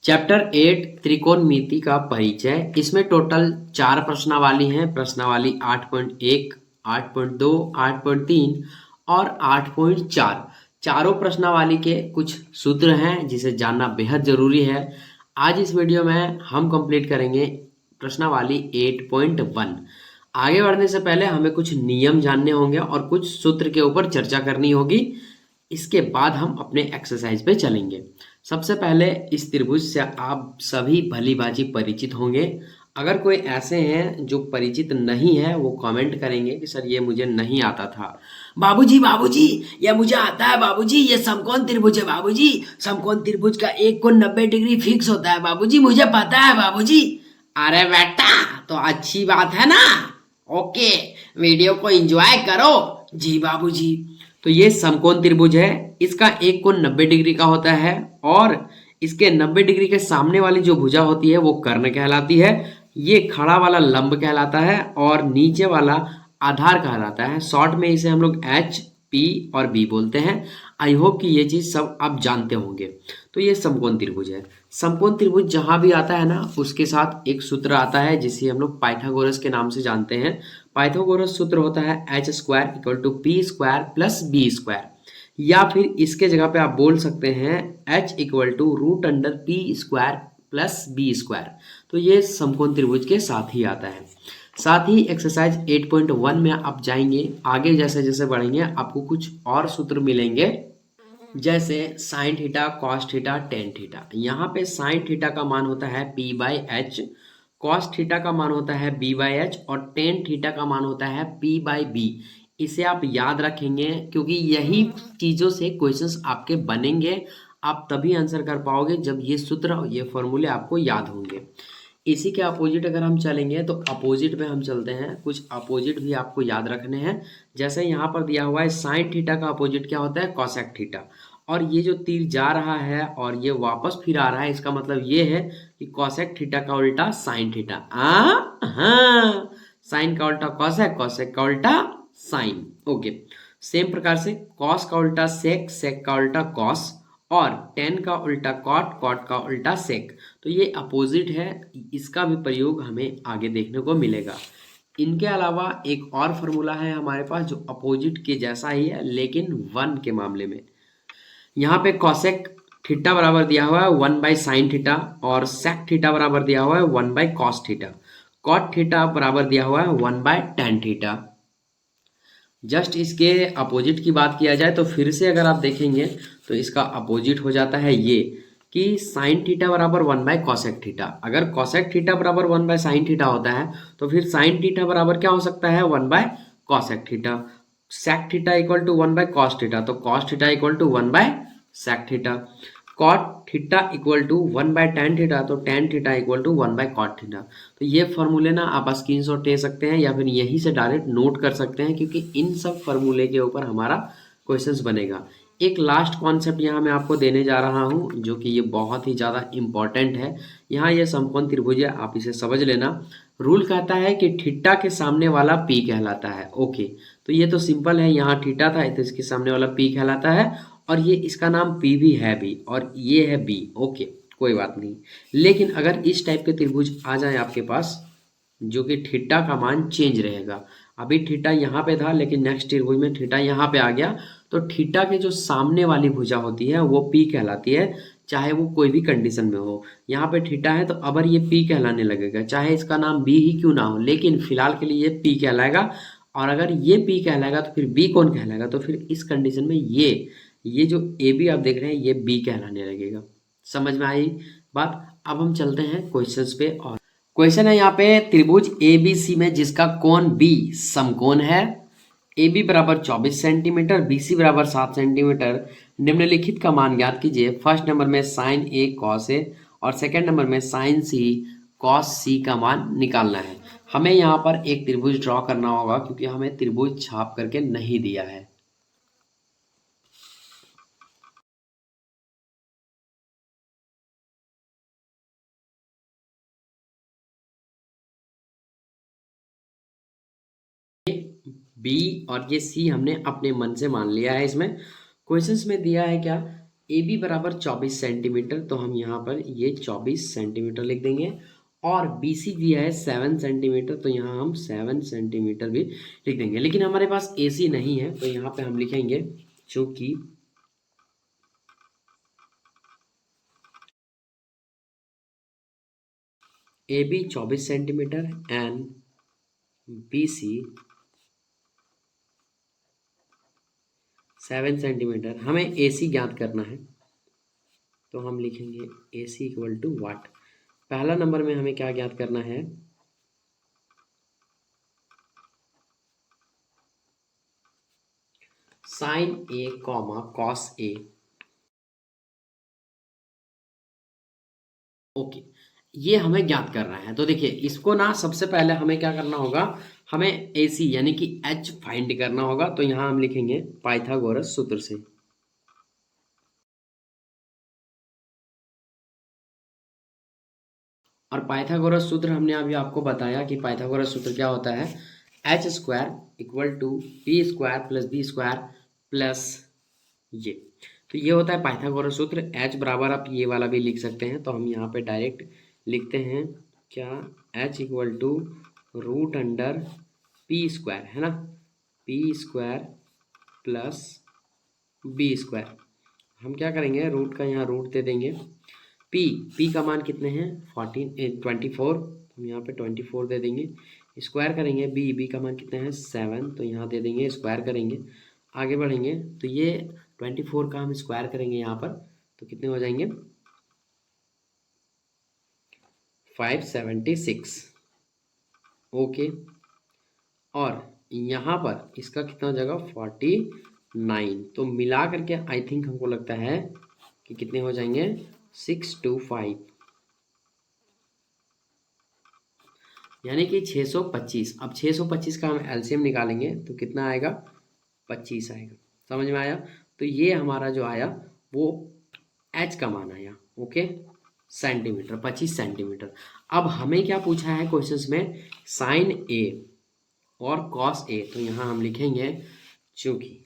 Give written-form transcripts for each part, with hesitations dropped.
Chapter 8 त्रिकोणमिति का परिचय। इसमें टोटल 4 प्रश्नावली हैं। प्रश्नावली 8.1, 8.2, 8.3 और 8.4। चारों प्रश्नावली के कुछ सूत्र हैं जिसे जानना बेहद जरूरी है। आज इस वीडियो में हम कंप्लीट करेंगे प्रश्नावली 8.1। आगे बढ़ने से पहले हमें कुछ नियम जानने होंगे और कुछ सूत्र के ऊपर चर्चा करनी होगी। इसके बाद हम अपने एक्सरसाइज पे चलेंगे। सबसे पहले इस त्रिभुज से आप सभी भली भांति परिचित होंगे। अगर कोई ऐसे हैं जो परिचित नहीं है वो कमेंट करेंगे कि सर ये मुझे नहीं आता था। बाबूजी बाबूजी ये मुझे आता है बाबूजी, ये समकोण त्रिभुज है बाबूजी, समकोण त्रिभुज का एक कोण 90 डिग्री फिक्स होता है बाबूजी, मुझे पता है बाबूजी। अरे बेटा तो अच्छी बात है ना। ओके, वीडियो को एंजॉय करो। जी बाबूजी। तो ये समकोण त्रिभुज है। इसका एक कोण 90 डिग्री का होता है और इसके 90 डिग्री के सामने वाली जो भुजा होती है वो कर्ण कहलाती है। ये खड़ा वाला लंब कहलाता है और नीचे वाला आधार कहलाता है। शॉर्ट में इसे हम लोग एच, पी और बी बोलते हैं। आई होप कि ये चीज सब आप जानते होंगे। तो ये समकोण त्रिभुज है। समकोण त्रिभुज जहां भी आता है ना उसके साथ एक सूत्र आता है जिसे हम लोग पाइथागोरस के नाम से जानते हैं। पाइथागोरस सूत्र होता है H square equal to P square plus B square, या फिर इसके जगह पे आप बोल सकते हैं H equal to root under P square plus B square. तो ये समकोण त्रिभुज के साथ ही आता है। साथ ही एक्सरसाइज 8.1 में आप जाएंगे आगे, जैसे जैसे बढ़ेंगे आपको कुछ और सूत्र मिलेंगे, जैसे sign theta, cos theta, tan theta. यहाँ पे साइन थीटा का मान होता है P by H, cos theta का मान होता है बी बाई एच और टेन थीटा का मान होता है पी बाई बी। इसे आप याद रखेंगे क्योंकि यही चीजों से क्वेश्चंस आपके बनेंगे। आप तभी आंसर कर पाओगे जब ये सूत्र, ये फॉर्मूले आपको याद होंगे। इसी के अपोजिट अगर हम चलेंगे तो अपोजिट में हम चलते हैं। कुछ अपोजिट भी आपको याद रखने हैं। जैसे यहाँ पर दिया हुआ है साइन थीटा का अपोजिट क्या होता है, कॉसेक थीटा। और ये जो तीर जा रहा है और ये वापस फिर आ रहा है, इसका मतलब ये है कि कॉसेक थीटा का उल्टा साइन थीटा। हाँ, साइन का उल्टा कॉसेक, कॉसेक का उल्टा साइन। ओके, सेम प्रकार से कॉस का उल्टा सेक, सेक का उल्टा कॉस और टेन का उल्टा कॉट, कॉट का उल्टा सेक। तो ये अपोजिट है, इसका भी प्रयोग हमें आगे देखने को मिलेगा। इनके अलावा एक और फॉर्मूला है हमारे पास जो अपोजिट के जैसा ही है लेकिन वन के मामले में। यहाँ पे कॉसेक थीटा बराबर दिया हुआ है 1 बाई साइन थीटा और सेक थीटा बराबर दिया हुआ है 1 by cos theta. Cot theta बराबर दिया हुआ है 1 बाई टेन थीटा। जस्ट इसके अपोजिट की बात किया जाए तो फिर से अगर आप देखेंगे तो इसका अपोजिट हो जाता है ये कि साइन थीटा बराबर 1 बाय कॉसेक थीटा। अगर कॉसेक थीटा बराबर 1 बाय साइन थीटा होता है तो फिर साइन थीटा बराबर क्या हो सकता है, 1 by cosec theta. Sec theta equal to 1 by cos theta, तो cos theta equal to 1 by sec theta. Cot theta equal to 1 by tan theta, तो tan theta equal to 1 by cot theta. तो ये फॉर्मूले ना आप screenshot ले सकते हैं या फिर यहीं से डायरेक्ट नोट कर सकते हैं क्योंकि इन सब फॉर्मूले के ऊपर हमारा क्वेश्चंस बनेगा। एक लास्ट कॉन्सेप्ट यहाँ मैं आपको देने जा रहा हूँ जो कि ये बहुत ही ज़्यादा इंपॉर्टेंट है। यहाँ ये समकोण त्रिभुज है, आप इसे समझ लेना। रूल कहता है कि थीटा के सामने वाला पी कहलाता है। ओके, तो ये तो सिंपल है, यहाँ थीटा था तो इसके सामने वाला पी कहलाता है और ये इसका नाम पी भी है भी और ये है बी। ओके, कोई बात नहीं। लेकिन अगर इस टाइप के त्रिभुज आ जाए आपके पास जो कि थीटा का मान चेंज रहेगा, अभी थीटा यहाँ पे था लेकिन नेक्स्ट त्रिभुज में थीटा यहाँ पे आ गया, तो थीटा के जो सामने वाली भुजा होती है वो पी कहलाती है, चाहे वो कोई भी कंडीशन में हो। यहाँ पे थीटा है तो अब ये पी कहलाने लगेगा, चाहे इसका नाम बी ही क्यों ना हो, लेकिन फिलहाल के लिए ये पी कहलाएगा। और अगर ये पी कहलाएगा तो फिर बी कौन कहलाएगा, तो फिर इस कंडीशन में ये जो ए बी आप देख रहे हैं ये बी कहलाने लगेगा। समझ में आई बात। अब हम चलते हैं क्वेश्चंस पे। और क्वेश्चन है यहाँ पे त्रिभुज ए बी सी में जिसका कोण बी समकोण है, ए बी बराबर 24 सेंटीमीटर, बी सी बराबर 7 सेंटीमीटर, निम्नलिखित का मान ज्ञात कीजिए। फर्स्ट नंबर में साइन ए कॉस ए और सेकेंड नंबर में साइन सी कॉस सी का मान निकालना है। हमें यहाँ पर एक त्रिभुज ड्रॉ करना होगा क्योंकि हमें त्रिभुज छाप करके नहीं दिया है। बी और ये सी हमने अपने मन से मान लिया है। इसमें क्वेश्चंस में दिया है क्या ए बी बराबर 24 सेंटीमीटर, तो हम यहाँ पर ये 24 सेंटीमीटर लिख देंगे। और बी सी दिया है 7 सेंटीमीटर, तो यहाँ हम 7 सेंटीमीटर भी लिख देंगे। लेकिन हमारे पास ए सी नहीं है, तो यहाँ पे हम लिखेंगे चूंकि A B 24 centimetre and B C 7 centimetre, हमें ए सी ज्ञात करना है। तो हम लिखेंगे ए सी इक्वल टू वाट। पहला नंबर में हमें क्या ज्ञात करना है, sign A comma cos A. Okay, ये हमें ज्ञात करना है। तो देखिए इसको ना सबसे पहले हमें क्या करना होगा, हमें ए सी यानी कि एच फाइंड करना होगा। तो यहाँ हम लिखेंगे पाइथागोरस सूत्र से। और पाइथागोरस सूत्र हमने अभी आपको बताया कि पाइथागोरस सूत्र क्या होता है, H square equal to P square plus B square plus ये। तो ये होता है पाइथागोरस सूत्र। एच बराबर आप ये वाला भी लिख सकते हैं, तो हम यहाँ पे डायरेक्ट लिखते हैं क्या, H equal to root under P square, है ना, P square plus B square. हम क्या करेंगे, रूट का यहाँ रूट दे देंगे। पी का मान कितने हैं 24, हम यहाँ पे 24 दे देंगे। स्क्वायर करेंगे बी का मान कितने हैं 7, तो यहाँ दे देंगे स्क्वायर करेंगे। आगे बढ़ेंगे तो ये 24 का हम स्क्वायर करेंगे यहाँ पर, तो कितने हो जाएंगे 576। ओके, और यहाँ पर इसका कितना हो जाएगा 49। तो मिला करके आई थिंक हमको लगता है कि कितने हो जाएंगे 625, यानी कि 625। अब 625 का हम एलसीएम निकालेंगे तो कितना आएगा 25 आएगा। समझ में आया। तो ये हमारा जो आया वो एच का मान आया। Okay, centimetre, 25 centimetre. अब हमें क्या पूछा है क्वेश्चंस में, साइन ए और कॉस ए। तो यहाँ हम लिखेंगे चूंकि,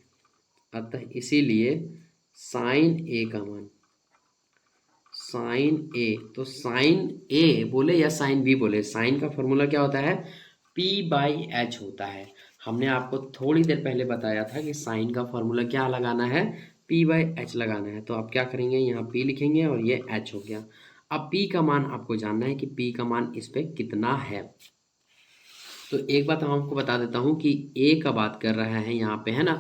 अतः इसीलिए साइन ए का मान, साइन ए, तो साइन ए बोले या साइन बी बोले, साइन का फॉर्मूला क्या होता है, पी बाई एच होता है। हमने आपको थोड़ी देर पहले बताया था कि साइन का फॉर्मूला क्या लगाना है, पी बाई एच लगाना है। तो आप क्या करेंगे, यहाँ पी लिखेंगे और ये एच हो गया। अब पी का मान आपको जानना है कि पी का मान इस पे कितना है। तो एक बात हम आपको बता देता हूँ कि ए का बात कर रहा है यहाँ पे, है ना,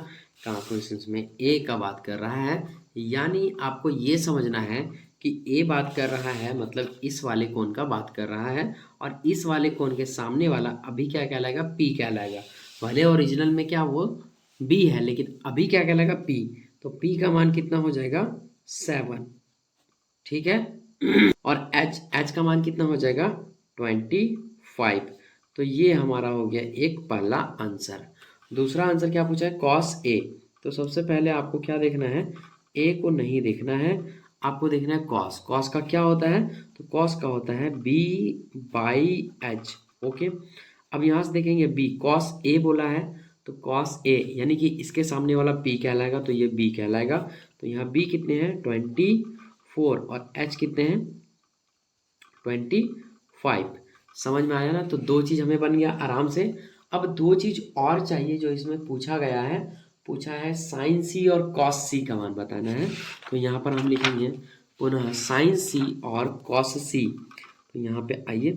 क्वेश्चंस में ए का बात कर रहा है, यानी आपको ये समझना है कि ए बात कर रहा है मतलब इस वाले कोण का बात कर रहा है, और इस वाले कोण के सामने वाला अभी क्या कहलाएगा, पी कहलाएगा। भले ओरिजिनल में क्या वो बी है, लेकिन अभी क्या कहलाएगा पी। तो पी का मान कितना हो जाएगा 7, ठीक है। और एच का मान कितना हो जाएगा 25। तो ये हमारा हो गया एक पहला आंसर। दूसरा आंसर क्या पूछा है, कॉस ए। तो सबसे पहले आपको क्या देखना है, ए को नहीं देखना है, आपको देखना है कॉस। कॉस का क्या होता है, तो कॉस का होता है बी बाई एच। ओके, अब यहाँ से देखेंगे बी, कॉस ए बोला है, तो कॉस ए यानी कि इसके सामने वाला पी कहलाएगा, तो ये बी कहलाएगा। तो यहाँ बी कितने हैं 24 और एच कितने हैं 25। समझ में आया ना। तो दो चीज़ हमें बन गया आराम से। अब दो चीज़ और चाहिए जो इसमें पूछा गया है, पूछा है साइन सी और कॉस सी का मान बताना है। तो यहाँ पर हम लिखेंगे पुनः साइन सी और कॉस सी। तो यहाँ पे आइए,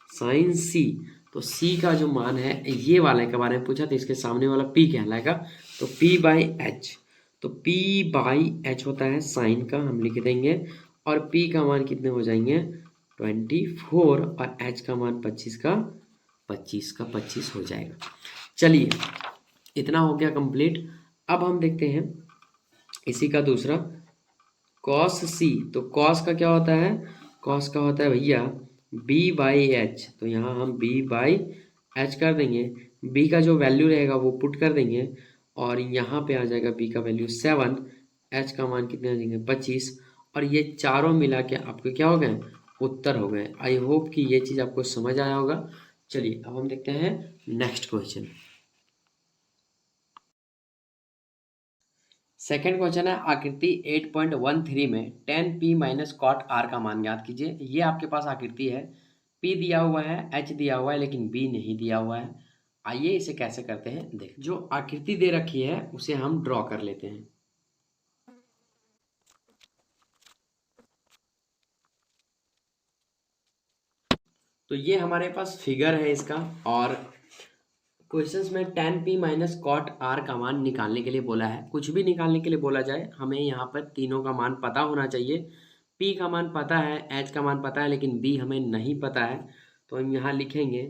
साइन सी, तो सी का जो मान है ये वाले के बारे में पूछा, तो इसके सामने वाला पी कहलाएगा, तो पी बाई एच। तो पी बाई एच होता है साइन का, हम लिख देंगे, और पी का मान कितने हो जाएंगे 24 और एच का मान 25 का 25 हो जाएगा। चलिए, इतना हो गया कंप्लीट। अब हम देखते हैं इसी का दूसरा कॉस सी। तो कॉस का क्या होता है, कॉस का होता है भैया बी बाई एच। तो यहाँ हम बी बाई एच कर देंगे, बी का जो वैल्यू रहेगा वो पुट कर देंगे, और यहाँ पे आ जाएगा बी का वैल्यू 7, एच का मान कितने आ जाएंगे 25, और ये चारों मिला के आपके क्या हो गए, उत्तर हो गए। आई होप कि ये चीज़ आपको समझ आया होगा। चलिए अब हम देखते हैं नेक्स्ट क्वेश्चन। सेकंड क्वेश्चन है आकृति 8.13 में tan p minus cot r का मान ज्ञात कीजिए। ये आपके पास आकृति है, p दिया हुआ है, h दिया हुआ है, लेकिन b नहीं दिया हुआ है। आइए इसे कैसे करते हैं देख। जो आकृति दे रखी है उसे हम ड्रॉ कर लेते हैं। तो ये हमारे पास फिगर है इसका, और क्वेश्चंस में tan p minus cot r का मान निकालने के लिए बोला है। कुछ भी निकालने के लिए बोला जाए, हमें यहाँ पर तीनों का मान पता होना चाहिए। p का मान पता है, h का मान पता है, लेकिन b हमें नहीं पता है। तो हम यहाँ लिखेंगे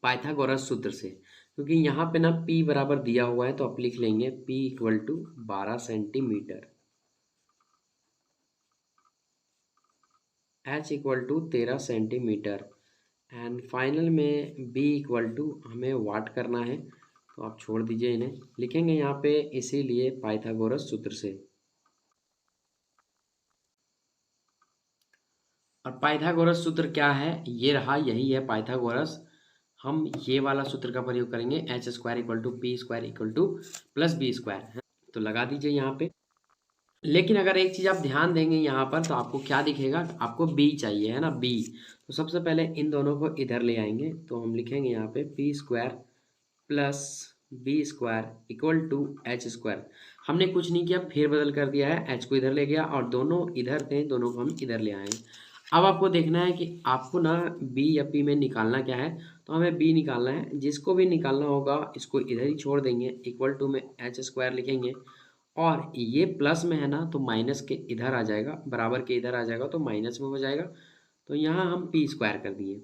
पाइथागोरस सूत्र से, क्योंकि यहाँ पे ना p बराबर दिया हुआ है, तो आप लिख लेंगे p equal to 12 centimetre, h equal to 13 centimetre, and final में b इक्वल टू हमें वाट करना है, तो आप छोड़ दीजिए इन्हें, लिखेंगे यहाँ पे इसीलिए पाइथागोरस सूत्र से। और पाइथागोरस सूत्र क्या है, ये रहा, यही है पाइथागोरस। हम ये वाला सूत्र का प्रयोग करेंगे, H square equal to P square equal to plus B square. तो लगा दीजिए यहाँ पे। लेकिन अगर एक चीज़ आप ध्यान देंगे यहाँ पर, तो आपको क्या दिखेगा, आपको बी चाहिए है ना, बी। तो सबसे पहले इन दोनों को इधर ले आएंगे, तो हम लिखेंगे यहाँ पे P square plus B square equal to H square. हमने कुछ नहीं किया, फेर बदल कर दिया है, एच को इधर ले गया और दोनों इधर थे, दोनों को हम इधर ले आए। अब आपको देखना है कि आपको ना बी या पी में निकालना क्या है, तो हमें बी निकालना है। जिसको भी निकालना होगा इसको इधर ही छोड़ देंगे, इक्वल टू में एच स्क्वायर लिखेंगे, और ये प्लस में है ना, तो माइनस के इधर आ जाएगा, बराबर के इधर आ जाएगा, तो माइनस में हो जाएगा। तो यहाँ हम पी स्क्वायर कर दिए।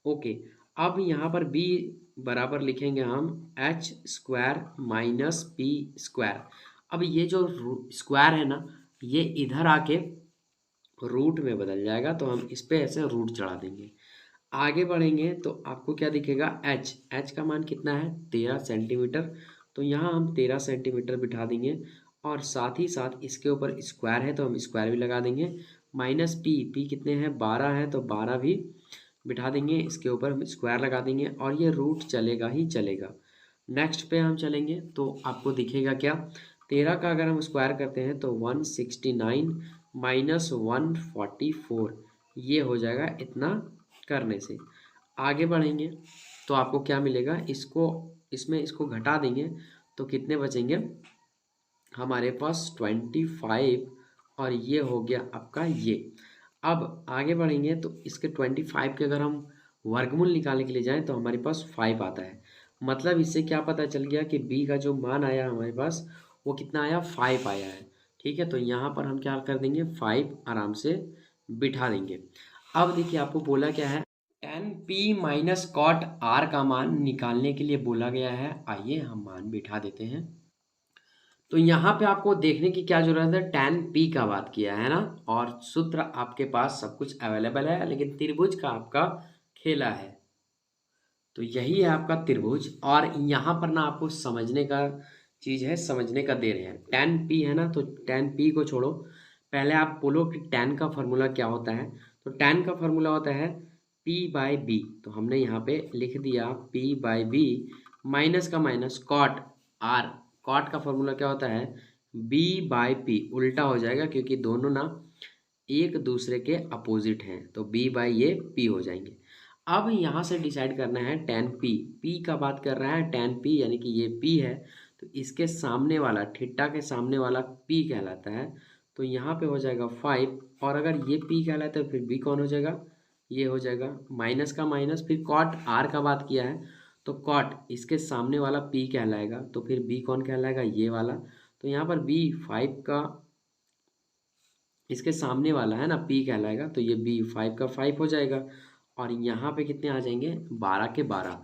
ओके, अब यहाँ पर b बराबर लिखेंगे हम H square minus P square. अब ये जो स्क्वायर है ना, ये इधर आके रूट में बदल जाएगा, तो हम इस पे ऐसे रूट चढ़ा देंगे। आगे बढ़ेंगे तो आपको क्या दिखेगा, एच का मान कितना है, 13 सेंटीमीटर। तो यहाँ हम 13 सेंटीमीटर बिठा देंगे, और साथ ही साथ इसके ऊपर स्क्वायर है, तो हम स्क्वायर भी लगा देंगे। माइनस पी कितने हैं, 12 है, तो 12 भी बिठा देंगे, इसके ऊपर हम स्क्वायर लगा देंगे, और ये रूट चलेगा ही चलेगा। नेक्स्ट पे हम चलेंगे तो आपको दिखेगा क्या, 13 का अगर हम स्क्वायर करते हैं तो 169 माइनस 144, ये हो जाएगा इतना करने से। आगे बढ़ेंगे तो आपको क्या मिलेगा, इसको इसमें इसको घटा देंगे, तो कितने बचेंगे हमारे पास 25, और ये हो गया आपका ये। अब आगे बढ़ेंगे तो इसके 25 के अगर हम वर्गमूल निकालने के लिए जाएं तो हमारे पास 5 आता है। मतलब इससे क्या पता चल गया कि b का जो मान आया हमारे पास वो कितना आया, 5 आया है। ठीक है, तो यहाँ पर हम क्या कर देंगे, 5 आराम से बिठा देंगे। अब देखिए आपको बोला क्या है, tan p minus cot r का मान निकालने के लिए बोला गया है। आइए हम मान बिठा देते हैं। तो यहाँ पे आपको देखने की क्या जरूरत है, tan p का बात किया है ना, और सूत्र आपके पास सब कुछ अवेलेबल है, लेकिन त्रिभुज का आपका खेला है। तो यही है आपका त्रिभुज, और यहाँ पर ना आपको समझने का चीज़ है, समझने का दे रहे हैं। tan p है ना, तो tan p को छोड़ो, पहले आप बोलो कि tan का फॉर्मूला क्या होता है। तो tan का फॉर्मूला होता है p बाई बी, तो हमने यहाँ पे लिख दिया p बाई बी, माइनस का माइनस कॉट r, कॉट का फॉर्मूला क्या होता है, b बाई पी, उल्टा हो जाएगा क्योंकि दोनों ना एक दूसरे के अपोजिट हैं, तो b बाई ये p हो जाएंगे। अब यहाँ से डिसाइड करना है tan p का बात कर रहा है, tan p यानी कि ये p है, तो इसके सामने वाला, थीटा के सामने वाला p कहलाता है। तो यहाँ पे हो जाएगा 5, और अगर ये p कहलाता है फिर b कौन हो जाएगा, ये हो जाएगा माइनस का माइनस, फिर कॉट r का बात किया है, तो कॉट इसके सामने वाला p कहलाएगा, तो फिर b कौन कहलाएगा, ये वाला। तो यहाँ पर b 5 का इसके सामने वाला है ना, p कहलाएगा, तो ये b 5 का 5 हो जाएगा, और यहाँ पे कितने आ जाएंगे, 12 के 12।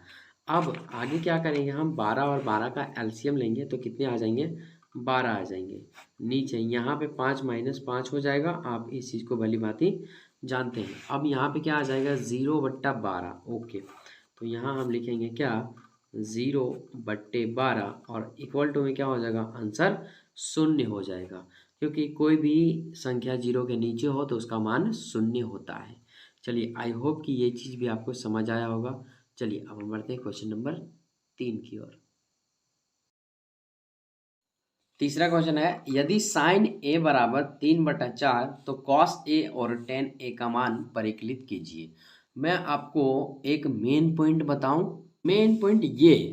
अब आगे क्या करेंगे, हम 12 और 12 का एलसीएम लेंगे, तो कितने आ जाएंगे, 12 आ जाएंगे। नीचे यहाँ पे 5 माइनस 5 हो जाएगा, आप इस चीज़ को भली भांति जानते हैं। अब यहाँ पे क्या आ जाएगा, 0/12। ओके, तो यहाँ हम लिखेंगे क्या, 0/12, और इक्वल टू में क्या हो जाएगा, आंसर 0 हो जाएगा, क्योंकि कोई भी संख्या 0 के नीचे हो तो उसका मान 0 होता है। चलिए, आई होप कि ये चीज़ भी आपको समझ आया होगा। चलिए अब हम बढ़ते हैं क्वेश्चन नंबर 3 की ओर। तीसरा क्वेश्चन है, यदि साइन ए बराबर 3/4 तो कॉस ए और टेन ए का मान परिकलित कीजिए। मैं आपको एक मेन पॉइंट बताऊं। मेन पॉइंट ये है,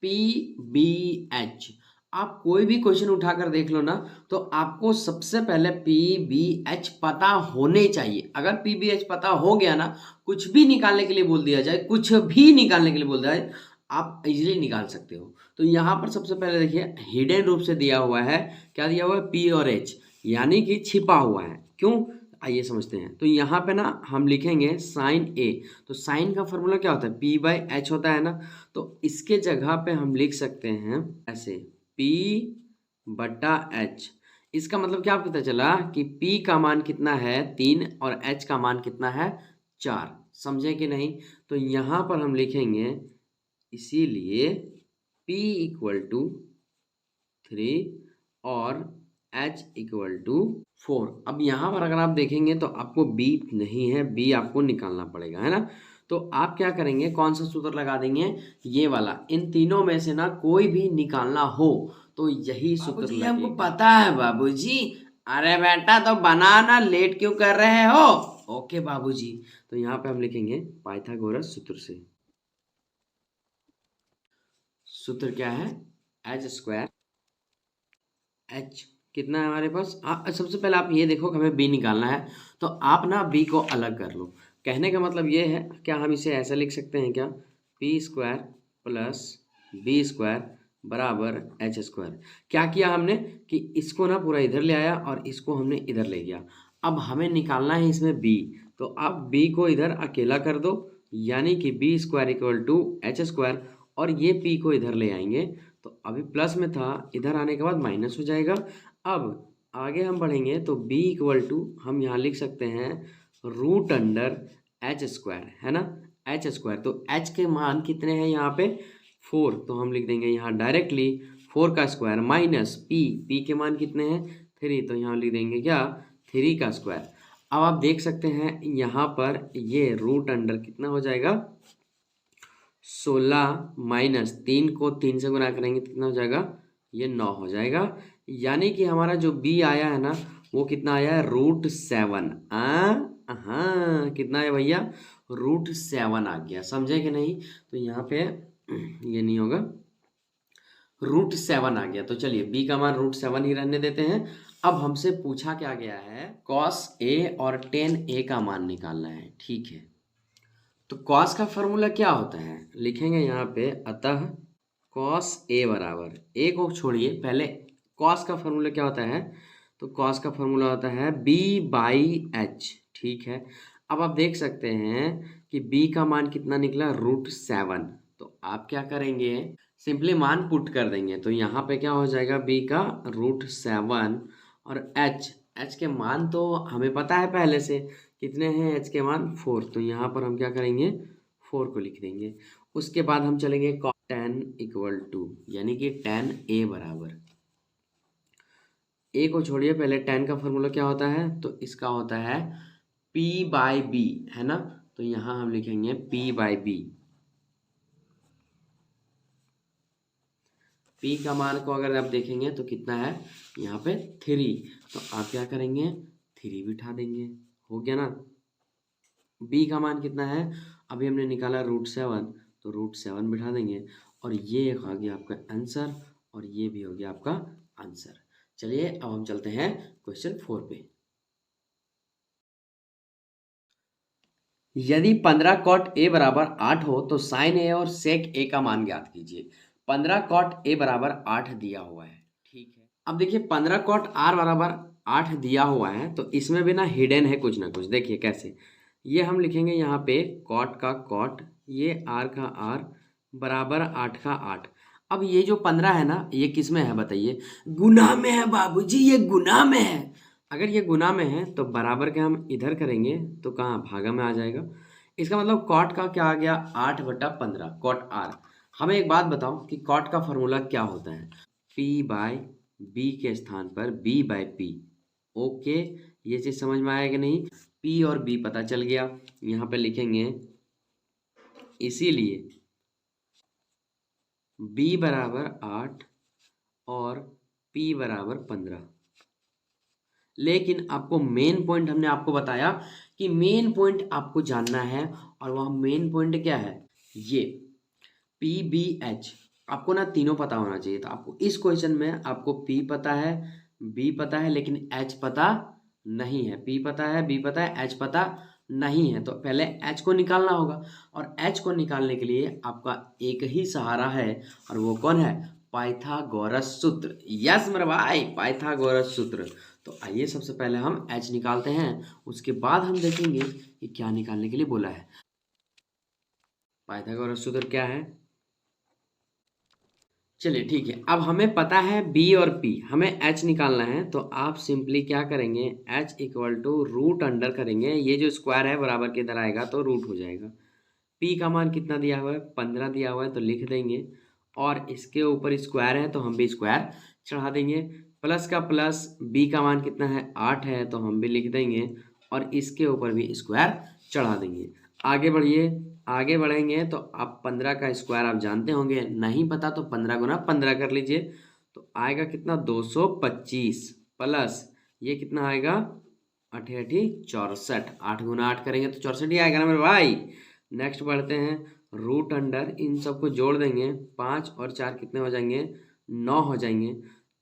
पी बी एच। आप कोई भी क्वेश्चन उठाकर देख लो ना, तो आपको सबसे पहले पी बी एच पता होने चाहिए। अगर पी बी एच पता हो गया ना, कुछ भी निकालने के लिए बोल दिया जाए, कुछ भी निकालने के लिए बोल दिया जाए, आप इजीली निकाल सकते हो। तो यहाँ पर सबसे पहले देखिए, हिडन रूप से दिया हुआ है। क्या दिया हुआ है? पी और एच, यानी कि छिपा हुआ है। क्यों? आइए समझते हैं। तो यहाँ पे ना हम लिखेंगे साइन ए। तो साइन का फॉर्मूला क्या होता है? पी बाई एच होता है ना। तो इसके जगह पे हम लिख सकते हैं ऐसे, पी बटा एच। इसका मतलब क्या पता चला कि P का मान कितना है? 3 और H का मान कितना है? 4। समझे कि नहीं? तो यहाँ पर हम लिखेंगे, इसीलिए P इक्वल टू 3 और H इक्वल टू 4। अब यहाँ पर अगर आप देखेंगे तो आपको B नहीं है, B आपको निकालना पड़ेगा, है ना। तो आप क्या करेंगे? कौन सा सूत्र लगा देंगे? ये वाला। इन तीनों में से ना कोई भी निकालना हो तो यही सूत्र लगेगा। हमको पता है बाबूजी। अरे बेटा तो बनाना, लेट क्यों कर रहे हो? ओके बाबूजी। तो यहाँ पे हम लिखेंगे पाइथागोरस सूत्र से। सूत्र क्या है? H square. एच कितना है हमारे पास? सबसे पहले आप ये देखो, हमें बी निकालना है। तो आप ना बी को अलग कर लो। कहने का मतलब ये है, क्या हम इसे ऐसा लिख सकते हैं क्या? P square plus B square बराबर एच स्क्वायर। क्या किया हमने कि इसको ना पूरा इधर ले आया और इसको हमने इधर ले गया। अब हमें निकालना है इसमें बी। तो आप बी को इधर अकेला कर दो, यानी कि B square equal to H square, और ये पी को इधर ले आएंगे। तो अभी प्लस में था, इधर आने के बाद माइनस हो जाएगा। अब आगे हम बढ़ेंगे तो b इक्वल टू हम यहाँ लिख सकते हैं रूट अंडर एच स्क्वायर, है ना। एच स्क्वायर, तो h के मान कितने हैं यहाँ पे? 4। तो हम लिख देंगे यहाँ डायरेक्टली 4 का स्क्वायर माइनस p के मान कितने हैं? 3। तो यहाँ लिख देंगे क्या? 3 का स्क्वायर। अब आप देख सकते हैं यहाँ पर ये रूट अंडर कितना हो जाएगा? 16 माइनस 3 को 3 से गुना करेंगे तो कितना हो जाएगा? ये 9 हो जाएगा। यानी कि हमारा जो बी आया है ना, वो कितना आया है? √7। हाँ, कितना है भैया? √7 आ गया। समझे कि नहीं? तो यहाँ पे ये नहीं होगा, √7 आ गया। तो चलिए बी का मान √7 ही रहने देते हैं। अब हमसे पूछा क्या गया है? कॉस ए और टेन ए का मान निकालना है। ठीक है, तो कॉस का फॉर्मूला क्या होता है? लिखेंगे यहाँ पे, अतः कॉस ए बराबर, ए को छोड़िए, पहले कॉस का फॉर्मूला क्या होता है? तो कॉस का फॉर्मूला होता है b बाई एच। ठीक है, अब आप देख सकते हैं कि b का मान कितना निकला? √7। तो आप क्या करेंगे? सिंपली मान पुट कर देंगे। तो यहाँ पे क्या हो जाएगा? b का √7 और h के मान तो हमें पता है पहले से, कितने हैं h के मान? 4। तो यहाँ पर हम क्या करेंगे? 4 को लिख देंगे। उसके बाद हम चलेंगे tan इक्वल टू, यानी कि tan a बराबर, a को छोड़िए, पहले tan का फॉर्मूला क्या होता है? तो इसका होता है p बाई बी, है ना। तो यहाँ हम लिखेंगे p बाई बी। p का मान को अगर आप देखेंगे तो कितना है यहाँ पे? 3। तो आप क्या करेंगे? 3 बिठा देंगे, हो गया ना। b का मान कितना है? अभी हमने निकाला √7, तो √7 बिठा देंगे, और ये आ गया आपका आंसर, और ये भी हो गया आपका आंसर। चलिए अब हम चलते हैं क्वेश्चन 4 पे। यदि 15 कॉट ए बराबर 8 हो तो साइन ए और सेक ए का मान ज्ञात कीजिए। 15 कॉट ए बराबर 8 दिया हुआ है। ठीक है, अब देखिए 15 कॉट आर बराबर 8 दिया हुआ है, तो इसमें भी ना हिडन है कुछ ना कुछ। देखिए कैसे, ये हम लिखेंगे यहाँ पे कॉट का कॉट, ये आर का आर बराबर 8 का 8। अब ये जो 15 है ना, ये किस में है बताइए? गुना में है बाबूजी, ये गुना में है। अगर ये गुना में है तो बराबर के हम इधर करेंगे तो कहाँ? भागा में आ जाएगा। इसका मतलब कॉट का क्या आ गया? 8/15 कॉट आर। हमें एक बात बताओ कि कॉट का फॉर्मूला क्या होता है? P बाई बी के स्थान पर B बाई पी। ओके, ये चीज़ समझ में आया कि नहीं? P और B पता चल गया। यहाँ पे लिखेंगे, इसीलिए B बराबर 8 और P बराबर 15। लेकिन आपको मेन पॉइंट हमने आपको बताया कि मेन पॉइंट आपको जानना है, और वह मेन पॉइंट क्या है, ये PBH आपको ना तीनों पता होना चाहिए। तो आपको इस क्वेश्चन में आपको P पता है, B पता है, लेकिन H पता नहीं है। P पता है, B पता है, H पता नहीं है। तो पहले H को निकालना होगा, और H को निकालने के लिए आपका एक ही सहारा है, और वो कौन है, पाइथागोरस सूत्र। यस मेरे भाई, पाइथागोरस सूत्र। तो आइए सबसे पहले हम H निकालते हैं, उसके बाद हम देखेंगे कि क्या निकालने के लिए बोला है। पाइथागोरस सूत्र क्या है, चलिए ठीक है। अब हमें पता है B और P, हमें H निकालना है। तो आप सिंपली क्या करेंगे, H equal to root under करेंगे, ये जो स्क्वायर है बराबर के इधर आएगा तो रूट हो जाएगा। P का मान कितना दिया हुआ है, 15 दिया हुआ है, तो लिख देंगे, और इसके ऊपर स्क्वायर है तो हम भी स्क्वायर चढ़ा देंगे। प्लस का प्लस, B का मान कितना है, 8 है, तो हम भी लिख देंगे, और इसके ऊपर भी स्क्वायर चढ़ा देंगे। आगे बढ़िए, आगे बढ़ेंगे तो आप 15 का स्क्वायर आप जानते होंगे, नहीं पता तो 15 गुना 15 कर लीजिए, तो आएगा कितना, 225, प्लस ये कितना आएगा, 8 8 64, 8 गुना 8 करेंगे तो 64 ही आएगा ना मेरे भाई। नेक्स्ट बढ़ते हैं, रूट अंडर, इन सबको जोड़ देंगे, 5 और 4 कितने हो जाएंगे, 9 हो जाएंगे,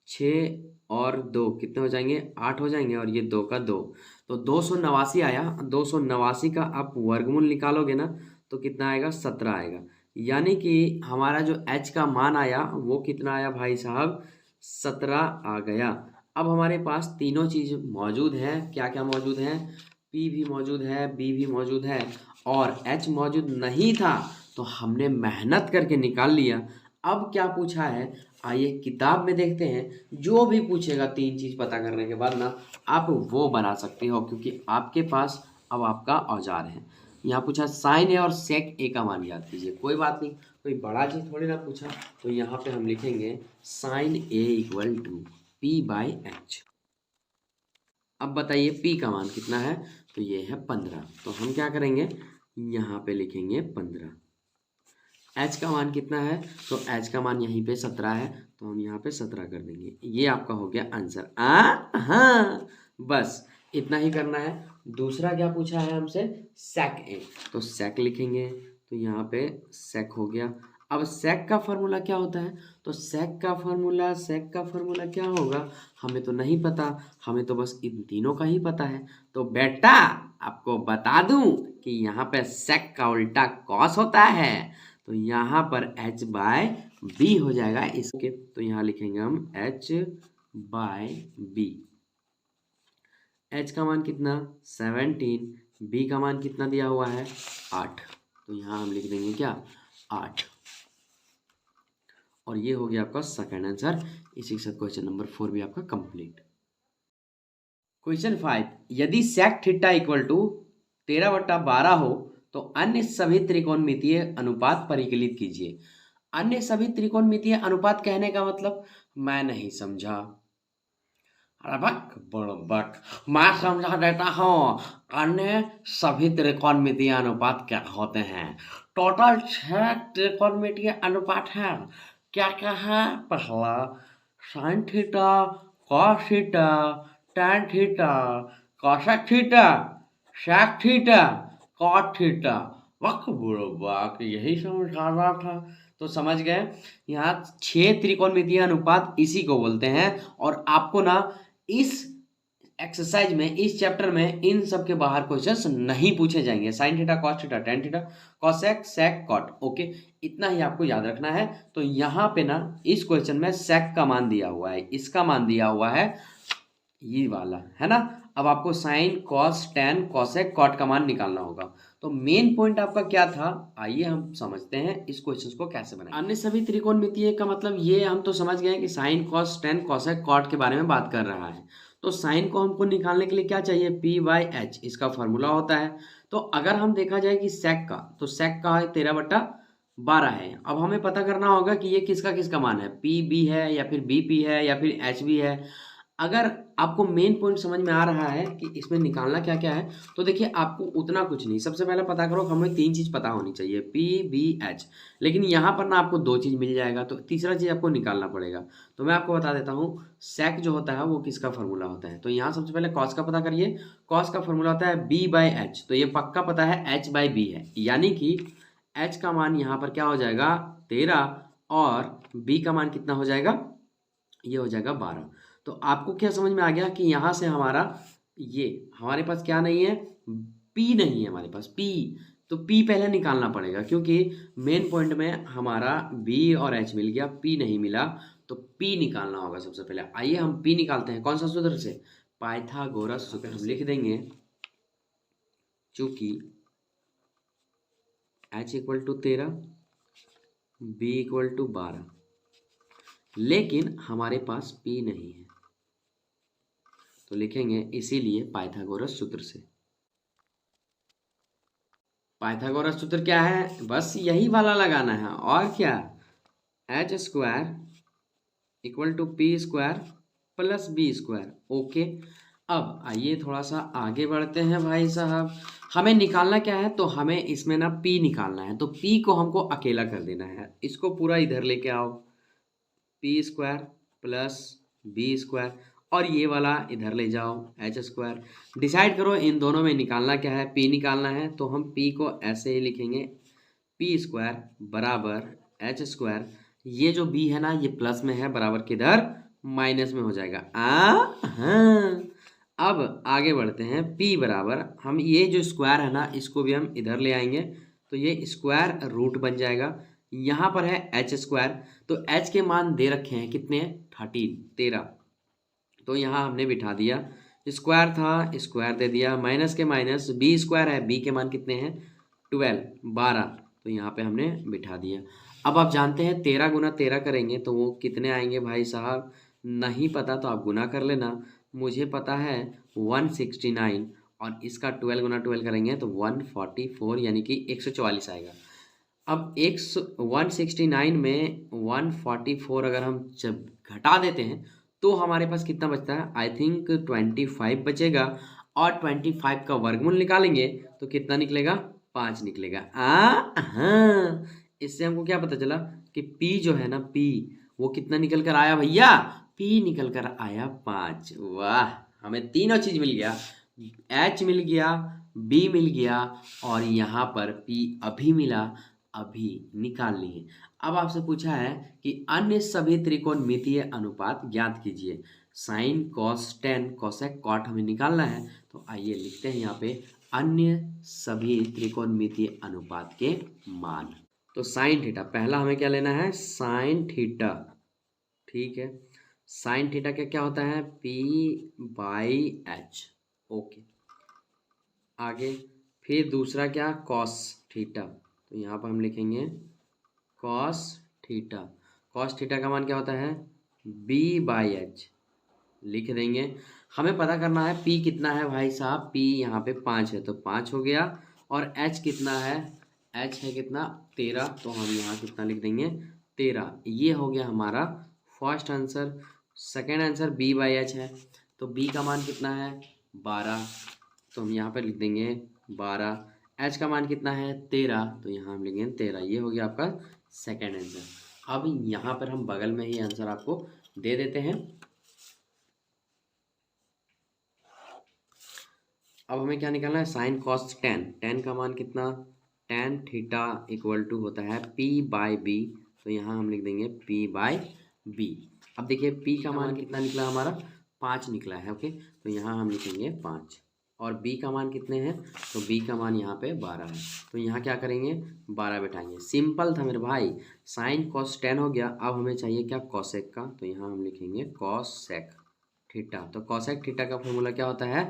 6 और 2 कितने हो जाएंगे, 8 हो जाएंगे, और ये 2 का 2, तो 289 आया। 289 का आप वर्गमूल निकालोगे ना तो कितना आएगा, 17 आएगा। यानी कि हमारा जो H का मान आया वो कितना आया भाई साहब, 17 आ गया। अब हमारे पास तीनों चीज मौजूद है, क्या क्या मौजूद है, P भी मौजूद है, B भी मौजूद है, और H मौजूद नहीं था, तो हमने मेहनत करके निकाल लिया। अब क्या पूछा है, आइए किताब में देखते हैं। जो भी पूछेगा तीन चीज पता करने के बाद ना आप वो बना सकते हो, क्योंकि आपके पास अब आपका औजार है। यहाँ पूछा साइन ए और सेक ए का मान याद कीजिए, कोई बात नहीं, कोई बड़ा चीज थोड़ी ना पूछा। तो यहाँ पे हम लिखेंगे sign A equal to P/H। अब बताइए P का मान कितना है, तो ये है 15, तो हम क्या करेंगे, यहाँ पे लिखेंगे 15। H का मान कितना है, तो H का मान यहीं पे 17 है, तो हम यहाँ पे 17 कर देंगे। ये आपका हो गया आंसर। हाँ, बस इतना ही करना है। दूसरा क्या पूछा है हमसे, सेक ए, तो सेक लिखेंगे, तो यहाँ पे सेक हो गया। अब सेक का फॉर्मूला क्या होता है, तो सेक का फॉर्मूला क्या होगा, हमें तो नहीं पता, हमें तो बस इन तीनों का ही पता है। तो बेटा आपको बता दूं कि यहाँ पे सेक का उल्टा कॉस होता है, तो यहाँ पर H/B हो जाएगा इसके, तो यहाँ लिखेंगे हम H/B। H का मान कितना, 17, B का मान कितना दिया हुआ है, 8, तो यहाँ हम लिख देंगे क्या, 8। और ये हो गया आपका सेकंड आंसर। इसी के साथ क्वेश्चन नंबर 4 भी आपका कंप्लीट। क्वेश्चन 5, यदि सेक थीटा इक्वल टू 13/12 हो तो अन्य सभी त्रिकोणमितीय अनुपात परिकलित कीजिए। अन्य सभी त्रिकोणमितीय अनुपात कहने का मतलब मैं नहीं समझा। अरे बक बक, मैं समझा देता हूँ। अन्य सभी त्रिकोणमितीय अनुपात क्या होते हैं, टोटल 6 त्रिकोणमितीय अनुपात है। क्या क्या है, पहला sine theta, cos theta, tan theta, cosec theta, sec theta, cot theta. वक बुरो बक, यही समझाना था। तो समझ गए, यहाँ 6 त्रिकोणमितीय अनुपात इसी को बोलते हैं। और आपको ना इस एक्सरसाइज में, इस चैप्टर में इन सब के बाहर क्वेश्चंस नहीं पूछे जाएंगे। Sine theta, cos theta, tan theta, cosec, sec, cot, okay, इतना ही आपको याद रखना है। तो यहाँ पे ना इस क्वेश्चन में सेक का मान दिया हुआ है, इसका मान दिया हुआ है ये वाला, है ना। अब आपको sine, cos, tan, cosec, cot का मान निकालना होगा। तो मेन पॉइंट आपका क्या था, आइए हम समझते हैं इस क्वेश्चन को कैसे बनाएं। अन्य सभी त्रिकोणमितीय का मतलब ये हम तो समझ गए कि sine, cos, tan, cosec, cot के बारे में बात कर रहा है। तो साइन को हमको निकालने के लिए क्या चाहिए, P/H, इसका फॉर्मूला होता है। तो अगर हम देखा जाए कि सेक का, तो सेक का है 13/12 है। अब हमें पता करना होगा कि ये किसका किसका मान है, PB है या फिर BP है या फिर HB है। अगर आपको मेन पॉइंट समझ में आ रहा है कि इसमें निकालना क्या क्या है, तो देखिए आपको उतना कुछ नहीं, सबसे पहले पता करो हमें 3 चीज़ पता होनी चाहिए, पी बी एच। लेकिन यहाँ पर ना आपको 2 चीज़ मिल जाएगा, तो तीसरा चीज़ आपको निकालना पड़ेगा। तो मैं आपको बता देता हूँ, सेक जो होता है वो किसका फॉर्मूला होता है। तो यहाँ सबसे पहले कॉस का पता करिए। कॉस का फॉर्मूला होता है बी बाई एच। तो ये पक्का पता है एच बाई बी है, यानी कि एच का मान यहाँ पर क्या हो जाएगा 13, और बी का मान कितना हो जाएगा, ये हो जाएगा 12। तो आपको क्या समझ में आ गया कि यहाँ से हमारा ये हमारे पास क्या नहीं है, पी नहीं है हमारे पास, पी। तो पी पहले निकालना पड़ेगा, क्योंकि मेन पॉइंट में हमारा बी और एच मिल गया, पी नहीं मिला, तो पी निकालना होगा सबसे पहले। आइए हम पी निकालते हैं, कौन सा सूत्र से, पाइथागोरस सूत्र। हम लिख देंगे चूंकि H equal to 13, B equal to 12, लेकिन हमारे पास पी नहीं है, तो लिखेंगे इसीलिए पाइथागोरस सूत्र से। पाइथागोरस सूत्र क्या है, बस यही वाला लगाना है, और क्या, H square equal to P square plus B square. Okay, अब आइए थोड़ा सा आगे बढ़ते हैं भाई साहब। हमें निकालना क्या है, तो हमें इसमें ना पी निकालना है, तो पी को हमको अकेला कर देना है, इसको पूरा इधर लेके आओ, P square plus B square, और ये वाला इधर ले जाओ एच स्क्वायर। डिसाइड करो इन दोनों में निकालना क्या है, पी निकालना है, तो हम पी को ऐसे ही लिखेंगे, पी स्क्वायर बराबर एच स्क्वायर। ये जो बी है ना ये प्लस में है, बराबर किधर, माइनस में हो जाएगा। हाँ, अब आगे बढ़ते हैं, पी बराबर, हम ये जो स्क्वायर है ना इसको भी हम इधर ले आएंगे, तो ये स्क्वायर रूट बन जाएगा। यहाँ पर है एच स्क्वायर, तो एच के मान दे रखे हैं कितने, 13, तो यहाँ हमने बिठा दिया, स्क्वायर था स्क्वायर दे दिया, माइनस के माइनस, बी स्क्वायर है, बी के मान कितने हैं 12, तो यहाँ पे हमने बिठा दिया। अब आप जानते हैं 13 गुना 13 करेंगे तो वो कितने आएंगे भाई साहब, नहीं पता तो आप गुना कर लेना, मुझे पता है 169, और इसका 12 गुना 12 करेंगे तो 144, यानी कि 144 आएगा। अब 169 में 144 अगर हम जब घटा देते हैं तो हमारे पास कितना बचता है, आई थिंक 25 बचेगा, और 25 का वर्गमूल निकालेंगे तो कितना निकलेगा, 5 निकलेगा। हाँ, इससे हमको क्या पता चला कि P जो है ना, P वो कितना निकल कर आया भैया, P निकल कर आया 5। वाह, हमें तीनों चीज मिल गया, H मिल गया, B मिल गया, और यहाँ पर P अभी मिला, अभी निकाल लिए। अब आपसे पूछा है कि अन्य सभी त्रिकोणमितीय अनुपात ज्ञात कीजिए। Sine cos tan cosec cot हमें निकालना है, तो आइए लिखते हैं यहाँ पे अन्य सभी त्रिकोणमितीय अनुपात के मान। तो साइन थीटा, पहला हमें क्या लेना है, साइन थीटा, ठीक है। साइन थीटा क्या क्या होता है, पी बाई एच। ओके, आगे फिर दूसरा क्या, कॉस थीटा, तो यहाँ पर हम लिखेंगे कॉस थीटा। कॉस थीटा का मान क्या होता है, बी बाई एच, लिख देंगे। हमें पता करना है पी कितना है भाई साहब, पी यहाँ पे 5 है, तो 5 हो गया, और एच कितना है, एच है कितना 13, तो हम यहाँ कितना लिख देंगे 13। ये हो गया हमारा first answer. Second answer B by H है, तो बी का मान कितना है 12, तो हम यहाँ पर लिख देंगे 12। एच का मान कितना है 13, तो यहाँ हम लिखेंगे 13। ये हो गया आपका सेकेंड आंसर। अब यहाँ पर हम बगल में ही आंसर आपको दे देते हैं। अब हमें क्या निकालना है, साइन कॉस टेन, टेन का मान कितना, टेन थीटा इक्वल टू होता है पी बाई बी, तो यहाँ हम लिख देंगे पी बाई बी। अब देखिए पी का मान कितना निकला हमारा, 5 निकला है। ओके, तो यहाँ हम लिखेंगे 5, और बी का मान कितने हैं, तो बी का मान यहाँ पे 12 है, तो यहाँ क्या करेंगे 12 बैठाएंगे। सिंपल था मेरे भाई, साइन कॉस टेन हो गया। अब हमें चाहिए क्या, कॉसेक का, तो यहाँ हम लिखेंगे कॉसेक थीटा। तो कॉसेक थीटा का फॉर्मूला क्या होता है,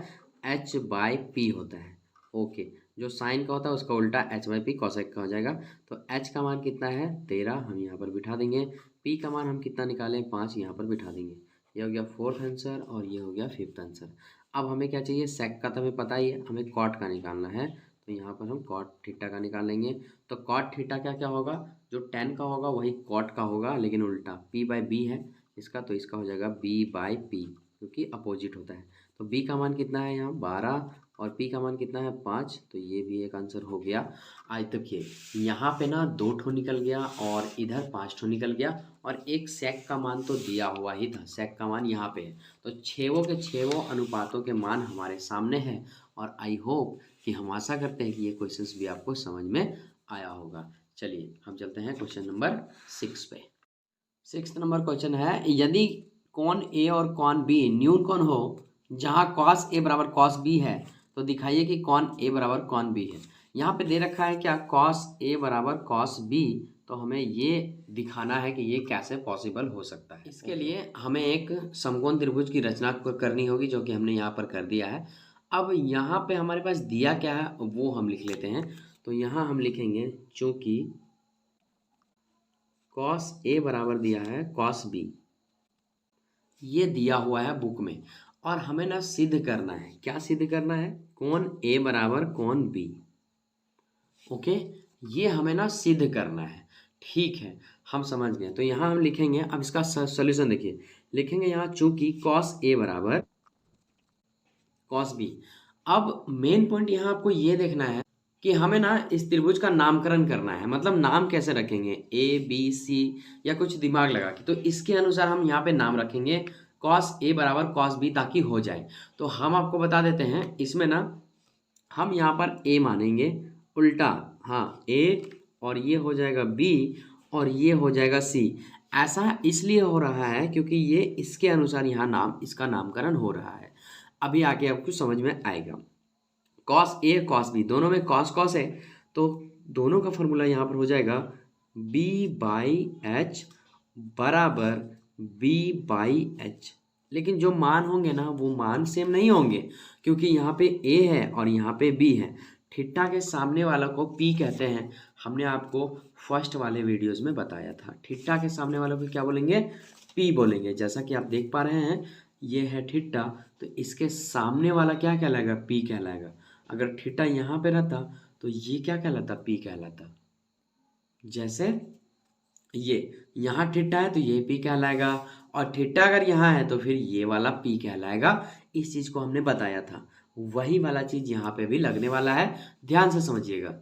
एच बाई पी होता है। ओके, जो साइन का होता है उसका उल्टा एच बाई पी कॉसेक का हो जाएगा। तो एच का मान कितना है 13, हम यहाँ पर बिठा देंगे। पी का मान हम कितना निकालें 5, यहाँ पर बिठा देंगे। ये हो गया फोर्थ आंसर, और ये हो गया फिफ्थ आंसर। अब हमें क्या चाहिए, सेक का तो हमें पता ही है, हमें कॉट का निकालना है, तो यहाँ पर हम कॉट थीटा का निकाल लेंगे। तो कॉट थीटा क्या क्या होगा, जो टेन का होगा वही कॉट का होगा, लेकिन उल्टा, पी बाई बी है इसका, तो इसका हो जाएगा बी बाई पी, क्योंकि अपोजिट होता है। तो बी का मान कितना है यहाँ 12 और पी का मान कितना है 5, तो ये भी एक आंसर हो गया। आज देखिए यहाँ पे ना 2 ठो निकल गया और इधर 5 ठो निकल गया और एक सेक का मान तो दिया हुआ ही था, सेक का मान यहाँ पे है। तो छेवों के छेवों अनुपातों के मान हमारे सामने हैं और आई होप कि हम आशा करते हैं कि ये क्वेश्चंस भी आपको समझ में आया होगा। चलिए हम चलते हैं क्वेश्चन नंबर 6 पे। 6 नंबर क्वेश्चन है, यदि कॉन ए और कॉन बी न्यून कोण हो जहां कॉस ए बराबर कॉस बी है तो दिखाइए कि कॉन ए बराबर कॉन बी है। यहाँ पे दे रखा है क्या कॉस ए बराबर कॉस बी, तो हमें ये दिखाना है कि ये कैसे पॉसिबल हो सकता है। इसके लिए हमें एक समकोण त्रिभुज की रचना करनी होगी जो कि हमने यहाँ पर कर दिया है। अब यहाँ पे हमारे पास दिया क्या है वो हम लिख लेते हैं। तो यहाँ हम लिखेंगे चूंकि कॉस ए बराबर दिया है कॉस बी, ये दिया हुआ है बुक में और हमें ना सिद्ध करना है। क्या सिद्ध करना है? कौन ए बराबर कौन बी। ओके, ये हमें ना सिद्ध करना है। ठीक है, हम समझ गए। तो यहाँ हम लिखेंगे, अब इसका सॉल्यूशन देखिए, लिखेंगे यहाँ चूंकि कॉस ए बराबर कॉस बी। अब मेन पॉइंट यहाँ आपको ये देखना है कि हमें ना इस त्रिभुज का नामकरण करना है। मतलब नाम कैसे रखेंगे, ए बी सी या कुछ दिमाग लगा के, तो इसके अनुसार हम यहाँ पे नाम रखेंगे कॉस ए बराबर कॉस बी ताकि हो जाए। तो हम आपको बता देते हैं इसमें ना हम यहाँ पर ए मानेंगे उल्टा, हाँ ए, और ये हो जाएगा बी और ये हो जाएगा सी। ऐसा इसलिए हो रहा है क्योंकि ये इसके अनुसार यहाँ नाम इसका नामकरण हो रहा है। अभी आगे आपको समझ में आएगा। कॉस ए कॉस बी दोनों में कॉस कॉस है तो दोनों का फॉर्मूला यहाँ पर हो जाएगा बी बाई एच बराबर बी बाई एच। लेकिन जो मान होंगे ना वो मान सेम नहीं होंगे क्योंकि यहाँ पे ए है और यहाँ पे बी है। थीटा के सामने वाला को पी कहते हैं, हमने आपको फर्स्ट वाले वीडियोस में बताया था। थीटा के सामने वाले को क्या बोलेंगे? पी बोलेंगे। जैसा कि आप देख पा रहे हैं ये है थीटा, तो इसके सामने वाला क्या कहलाएगा? पी कहलाएगा। अगर थीटा यहाँ पे रहता तो ये क्या कहलाता? पी कहलाता। जैसे ये यहाँ थीटा है तो ये पी कहलाएगा और थीटा अगर यहाँ है तो फिर ये वाला पी कहलाएगा। इस चीज को हमने बताया था, वही वाला चीज यहाँ पे भी लगने वाला है, ध्यान से समझिएगा।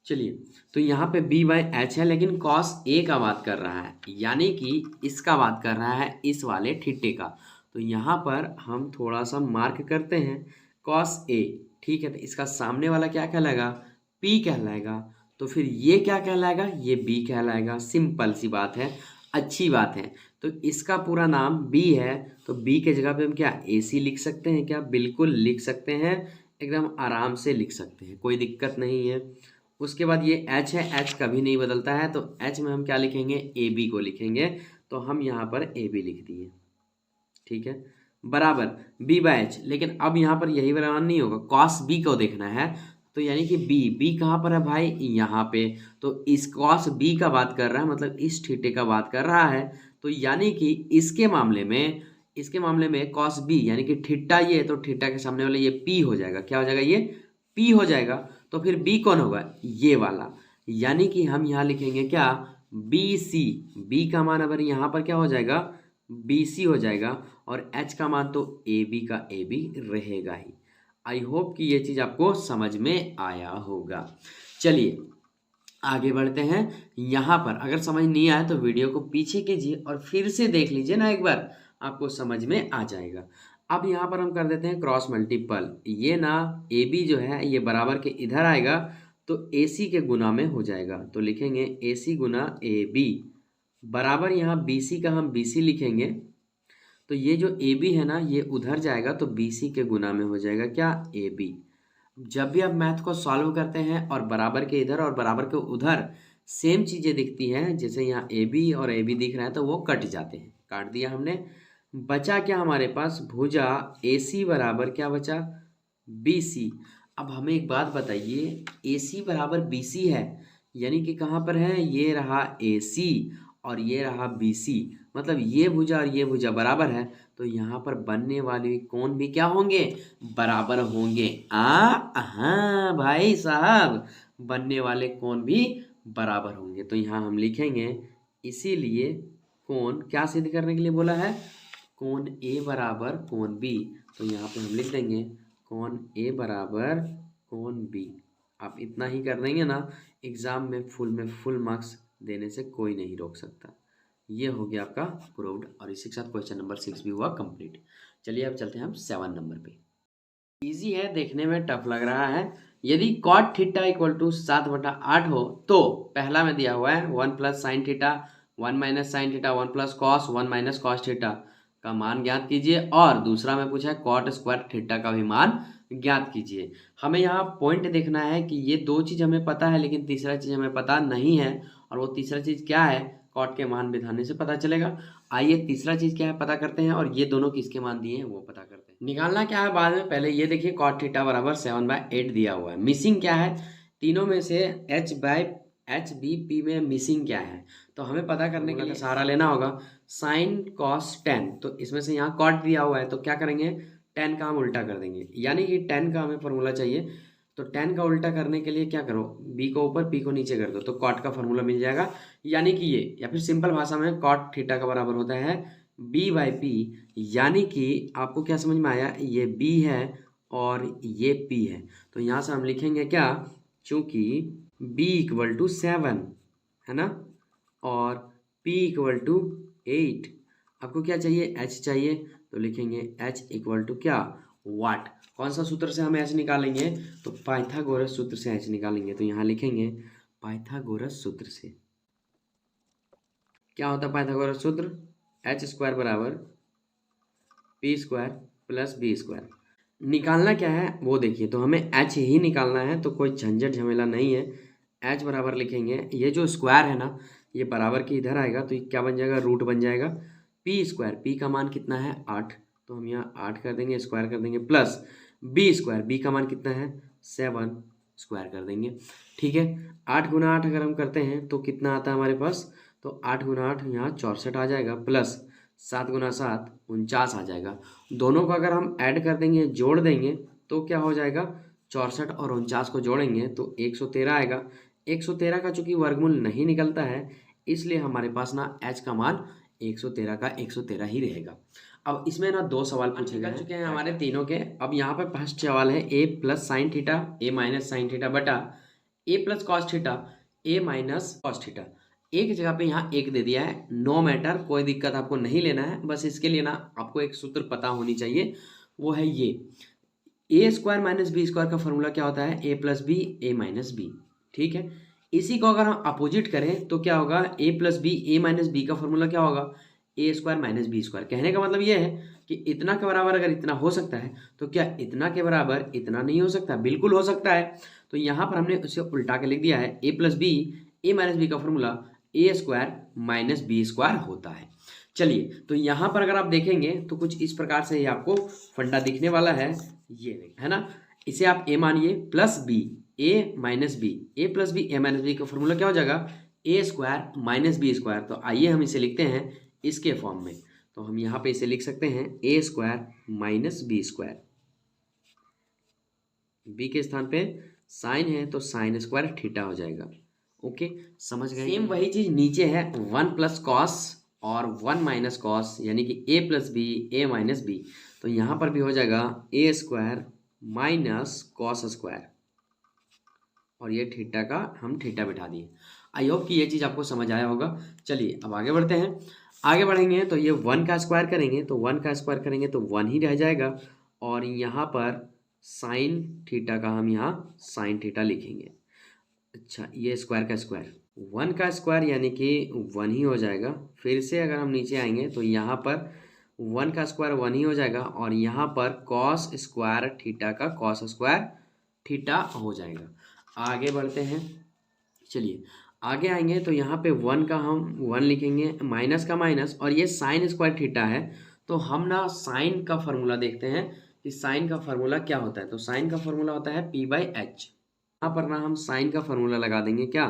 चलिए, तो यहाँ पे बी बाई एच है लेकिन कॉस ए का बात कर रहा है, यानी कि इसका बात कर रहा है इस वाले थीटे का। तो यहाँ पर हम थोड़ा सा मार्क करते हैं कॉस ए, ठीक है। तो इसका सामने वाला क्या कहलाएगा? पी कहलाएगा। तो फिर ये क्या कहलाएगा? ये बी कहलाएगा। सिंपल सी बात है, अच्छी बात है। तो इसका पूरा नाम बी है तो बी के जगह पे हम क्या ए सी लिख सकते हैं क्या? बिल्कुल लिख सकते हैं, एकदम आराम से लिख सकते हैं, कोई दिक्कत नहीं है। उसके बाद ये एच है, एच कभी नहीं बदलता है तो एच में हम क्या लिखेंगे? ए बी को लिखेंगे। तो हम यहाँ पर ए बी लिख दिए, ठीक है, बराबर बी बाई एच। लेकिन अब यहाँ पर यही बराबर नहीं होगा, कॉस बी को देखना है। तो यानी कि बी, बी कहाँ पर है भाई? यहाँ पे। तो इस कॉस बी का बात कर रहा है, मतलब इस थीटे का बात कर रहा है। तो यानी कि इसके मामले में कॉस बी यानी कि थीटा, ये तो थीटा के सामने वाले ये पी हो जाएगा। क्या हो जाएगा? ये पी हो जाएगा। तो फिर बी कौन होगा? ये वाला। यानी कि हम यहाँ लिखेंगे क्या? B C. बी का मान अगर यहाँ पर क्या हो जाएगा? बी सी हो जाएगा और एच का मान तो ए बी का ए बी रहेगा ही। आई होप कि ये चीज आपको समझ में आया होगा। चलिए आगे बढ़ते हैं। यहाँ पर अगर समझ नहीं आया तो वीडियो को पीछे कीजिए और फिर से देख लीजिए ना एक बार, आपको समझ में आ जाएगा। अब यहाँ पर हम कर देते हैं क्रॉस मल्टीपल। ये ना ए बी जो है ये बराबर के इधर आएगा तो ए सी के गुना में हो जाएगा। तो लिखेंगे ए सी गुना ए बी बराबर यहाँ बी सी का हम बी सी लिखेंगे। तो ये जो ए बी है ना ये उधर जाएगा तो बी सी के गुना में हो जाएगा क्या? A B. जब भी आप मैथ को सॉल्व करते हैं और बराबर के इधर और बराबर के उधर सेम चीजें दिखती हैं, जैसे यहाँ ए बी और ए बी दिख रहा है तो वो कट जाते हैं। काट दिया हमने, बचा क्या हमारे पास? भुजा ए सी बराबर क्या बचा? B C. अब हमें एक बात बताइए, ए सी बराबर बी सी है यानी कि कहाँ पर है? ये रहा ए सी और ये रहा बी सी, मतलब ये भुजा और ये भुजा बराबर है तो यहाँ पर बनने वाले कोण भी क्या होंगे? बराबर होंगे। हाँ भाई साहब, बनने वाले कोण भी बराबर होंगे। तो यहाँ हम लिखेंगे इसीलिए कोण क्या सिद्ध करने के लिए बोला है? कोण ए बराबर कोण बी, तो यहाँ पे हम लिख देंगे कोण ए बराबर कोण बी। आप इतना ही कर देंगे ना, एग्जाम में फुल मार्क्स देने से कोई नहीं रोक सकता। ये हो गया आपका प्रूव्ड, और इसी के साथ क्वेश्चन नंबर 6 भी हुआ कंप्लीट। चलिए अब चलते हैं हम 7 नंबर पे। इजी है, देखने में टफ लग रहा है। यदि कॉट थीटा इक्वल टू 7/8 हो तो पहला में दिया हुआ है 1 plus sine theta 1 minus sine theta 1 plus cos 1 minus cos theta का मान ज्ञात कीजिए, और दूसरा में पूछा है कॉट स्क्वायर थीटा का भी मान ज्ञात कीजिए। हमें यहाँ पॉइंट देखना है कि ये दो चीज हमें पता है लेकिन तीसरा चीज हमें पता नहीं है, और वो तीसरा चीज क्या है, कॉट के मान बिठाने से पता चलेगा। आइए तीसरा चीज क्या है पता करते हैं, और ये दोनों किसके मान दिए हैं वो पता करते हैं। निकालना क्या है बाद में, पहले ये देखिए कॉट थीटा बराबर 7/8 दिया हुआ है। मिसिंग क्या है, तीनों में से एच बी पी में मिसिंग क्या है, तो हमें पता करने के लिए सहारा लेना होगा साइन कॉस टेन। तो इसमें से यहाँ कॉट दिया हुआ है तो क्या करेंगे, टेन का हम उल्टा कर देंगे, यानी कि टेन का हमें फॉर्मूला चाहिए। तो टेन का उल्टा करने के लिए क्या करो, बी को ऊपर पी को नीचे कर दो, तो कॉट का फॉर्मूला मिल जाएगा। यानी कि ये, या फिर सिंपल भाषा में कॉट थीटा का बराबर होता है b/p। यानी कि आपको क्या समझ में आया, ये b है और ये p है। तो यहाँ से हम लिखेंगे क्या, चूंकि b इक्वल टू 7 है ना, और p इक्वल टू 8, आपको क्या चाहिए, h चाहिए, तो लिखेंगे h इक्वल टू क्या, वाट। कौन सा सूत्र से हम h निकालेंगे, तो पाइथागोरस सूत्र से h निकालेंगे। तो यहाँ लिखेंगे पाइथागोरस सूत्र से। क्या होता है पाइथागोरस सूत्र, एच स्क्वायर बराबर P square plus B square. निकालना क्या है वो देखिए, तो हमें एच ही निकालना है, तो कोई झंझट झमेला नहीं है। एच बराबर लिखेंगे, ये जो स्क्वायर है ना ये बराबर के इधर आएगा तो ये क्या बन जाएगा, रूट बन जाएगा। पी स्क्वायर, पी का मान कितना है 8, तो हम यहाँ 8 कर देंगे, स्क्वायर कर देंगे, प्लस बी स्क्वायर, बी का मान कितना है 7, स्क्वायर कर देंगे। ठीक है, 8 गुना 8 अगर हम करते हैं तो कितना आता है हमारे पास, तो 8 गुना 8 यहाँ 64 आ जाएगा, प्लस 7 गुना 7 49 आ जाएगा। दोनों को अगर हम ऐड कर देंगे, जोड़ देंगे, तो क्या हो जाएगा, 64 और 49 को जोड़ेंगे तो 113 आएगा। 113 का चूंकि वर्गमूल नहीं निकलता है, इसलिए हमारे पास ना h का मान 113 का 113 ही रहेगा। अब इसमें ना दो सवाल पूछे जा चुके हैं हमारे तीनों के। अब यहाँ पे फर्स्ट सवाल है a plus sine theta a minus sine theta बटा a plus cos theta a minus cos theta. एक जगह पे यहाँ एक दे दिया है, नो मैटर, कोई दिक्कत आपको नहीं लेना है। बस इसके लिए ना आपको एक सूत्र पता होनी चाहिए, वो है ये ए स्क्वायर माइनस बी स्क्वायर का फॉर्मूला क्या होता है, ए प्लस बी ए माइनस बी। ठीक है, इसी को अगर हम अपोजिट करें तो क्या होगा, ए प्लस बी ए माइनस बी का फॉर्मूला क्या होगा, ए स्क्वायर माइनस बी स्क्वायर। कहने का मतलब ये है कि इतना के बराबर अगर इतना हो सकता है तो क्या इतना के बराबर इतना नहीं हो सकता, बिल्कुल हो सकता है। तो यहाँ पर हमने उसे उल्टा के लिख दिया है, ए प्लस बी ए माइनस बी का फॉर्मूला ए स्क्वायर माइनस बी स्क्वायर होता है। चलिए, तो यहाँ पर अगर आप देखेंगे तो कुछ इस प्रकार से ही आपको फंडा दिखने वाला है, ये है ना। इसे आप ए मानिए प्लस बी ए माइनस बी, ए प्लस बी ए माइनस बी का फॉर्मूला क्या हो जाएगा, ए स्क्वायर माइनस बी स्क्वायर। तो आइए हम इसे लिखते हैं इसके फॉर्म में। तो हम यहाँ पे इसे लिख सकते हैं A square minus B square, B के स्थान पे साइन है तो साइन स्क्वायर थीटा हो जाएगा। ओके, समझ गए। सेम वही चीज नीचे है, 1 प्लस कॉस और 1 माइनस कॉस, यानी कि ए प्लस बी ए माइनस बी। तो यहाँ पर भी हो जाएगा ए स्क्वायर माइनस कॉस स्क्वायर, और ये थीटा का हम थीटा बिठा दिए। आई होप कि ये चीज़ आपको समझ आया होगा। चलिए अब आगे बढ़ते हैं। आगे बढ़ेंगे तो ये 1 का स्क्वायर करेंगे, तो 1 का स्क्वायर करेंगे तो 1 ही रह जाएगा, और यहाँ पर साइन थीटा का हम यहाँ साइन थीटा लिखेंगे। अच्छा, ये स्क्वायर का स्क्वायर 1 का स्क्वायर यानी कि 1 ही हो जाएगा। फिर से अगर हम नीचे आएंगे तो यहाँ पर 1 का स्क्वायर 1 ही हो जाएगा, और यहाँ पर कॉस स्क्वायर थीटा का कॉस स्क्वायर थीटा हो जाएगा। आगे बढ़ते हैं, चलिए आगे आएंगे तो यहाँ पे 1 का हम 1 लिखेंगे, माइनस का माइनस, और ये साइन स्क्वायर थीटा है। तो हम ना साइन का फॉर्मूला देखते हैं कि साइन का फॉर्मूला क्या होता है। तो साइन का फॉर्मूला होता है p/h। यहाँ पर ना हम साइन का फॉर्मूला लगा देंगे क्या,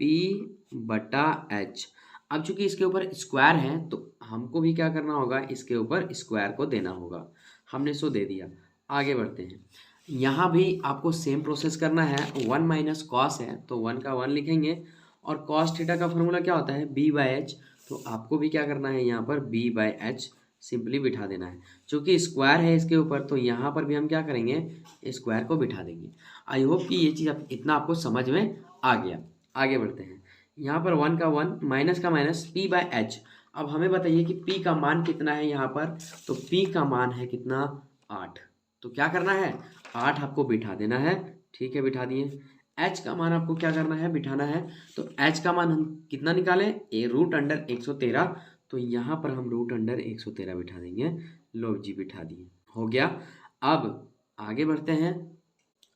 p/h। अब चूंकि इसके ऊपर स्क्वायर है तो हमको भी क्या करना होगा, इसके ऊपर स्क्वायर को देना होगा। हमने सो दे दिया। आगे बढ़ते हैं, यहाँ भी आपको सेम प्रोसेस करना है। 1 माइनस कॉस है तो 1 का 1 लिखेंगे, और कॉस थीटा का फॉर्मूला क्या होता है b/h। तो आपको भी क्या करना है, यहाँ पर b/h सिंपली बिठा देना है। चूंकि स्क्वायर है इसके ऊपर तो यहाँ पर भी हम क्या करेंगे, स्क्वायर को बिठा देंगे। आई होप कि ये चीज़ इतना आपको समझ में आ गया। आगे बढ़ते हैं। यहाँ पर 1 का 1 माइनस का माइनस पी बाय एच। अब हमें बताइए कि p का मान कितना है यहाँ पर, तो p का मान है कितना, 8। तो क्या करना है, 8 आपको बिठा देना है। ठीक है, बिठा दिए। h का मान आपको क्या करना है, बिठाना है। तो h का मान हम कितना निकालें, √113। तो यहाँ पर हम √113 बिठा देंगे। लो जी, बिठा दिए, हो गया। अब आगे बढ़ते हैं।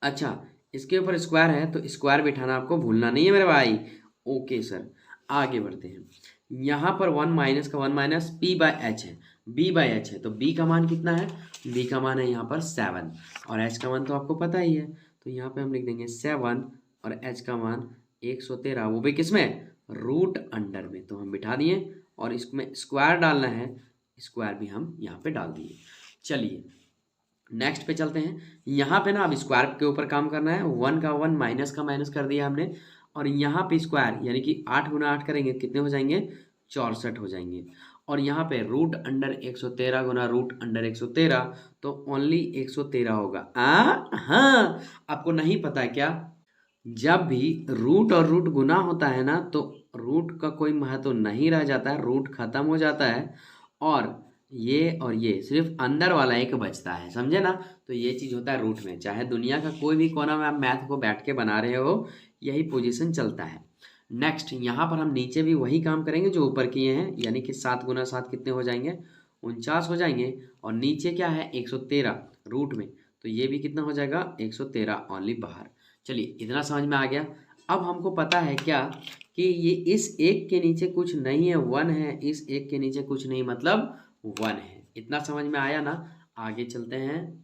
अच्छा, इसके ऊपर स्क्वायर है तो स्क्वायर बिठाना आपको भूलना नहीं है मेरे भाई। ओके सर, आगे बढ़ते हैं। यहाँ पर 1 माइनस का 1 माइनस पी बाय एच है, बी बाय एच है। तो बी का मान कितना है, बी का मान है यहाँ पर 7 और एच का मान तो आपको पता ही है। तो यहाँ पे हम लिख देंगे 7 और एच का मान 113, वो भी किस में, रूट अंडर में। तो हम बिठा दिए और इसमें स्क्वायर डालना है, स्क्वायर भी हम यहाँ पे डाल दिए। चलिए नेक्स्ट पे चलते हैं। यहाँ पे ना अब स्क्वायर के ऊपर काम करना है। 1 का 1 माइनस का माइनस कर दिया हमने और यहाँ पे स्क्वायर यानी कि 8 गुना 8 करेंगे कितने हो जाएंगे, 64 हो जाएंगे। और यहाँ पे रूट अंडर 113 गुना रूट अंडर 113 तो ओनली 113 होगा। हाँ, आपको नहीं पता है क्या, जब भी रूट और रूट गुना होता है ना तो रूट का कोई महत्व नहीं रह जाता है, रूट खत्म हो जाता है और ये सिर्फ अंदर वाला एक बचता है, समझे ना। तो ये चीज़ होता है रूट में, चाहे दुनिया का कोई भी कोना में आप मैथ को बैठ के बना रहे हो, यही पोजीशन चलता है। नेक्स्ट यहाँ पर हम नीचे भी वही काम करेंगे जो ऊपर किए हैं, यानी कि 7 गुना 7 कितने हो जाएंगे, 49 हो जाएंगे। और नीचे क्या है, 113 रूट में, तो ये भी कितना हो जाएगा, 113 ओनली बाहर। चलिए इतना समझ में आ गया। अब हमको पता है क्या कि ये इस एक के नीचे कुछ नहीं है, 1 है, इस एक के नीचे कुछ नहीं मतलब 1 है। इतना समझ में आया ना। आगे चलते हैं।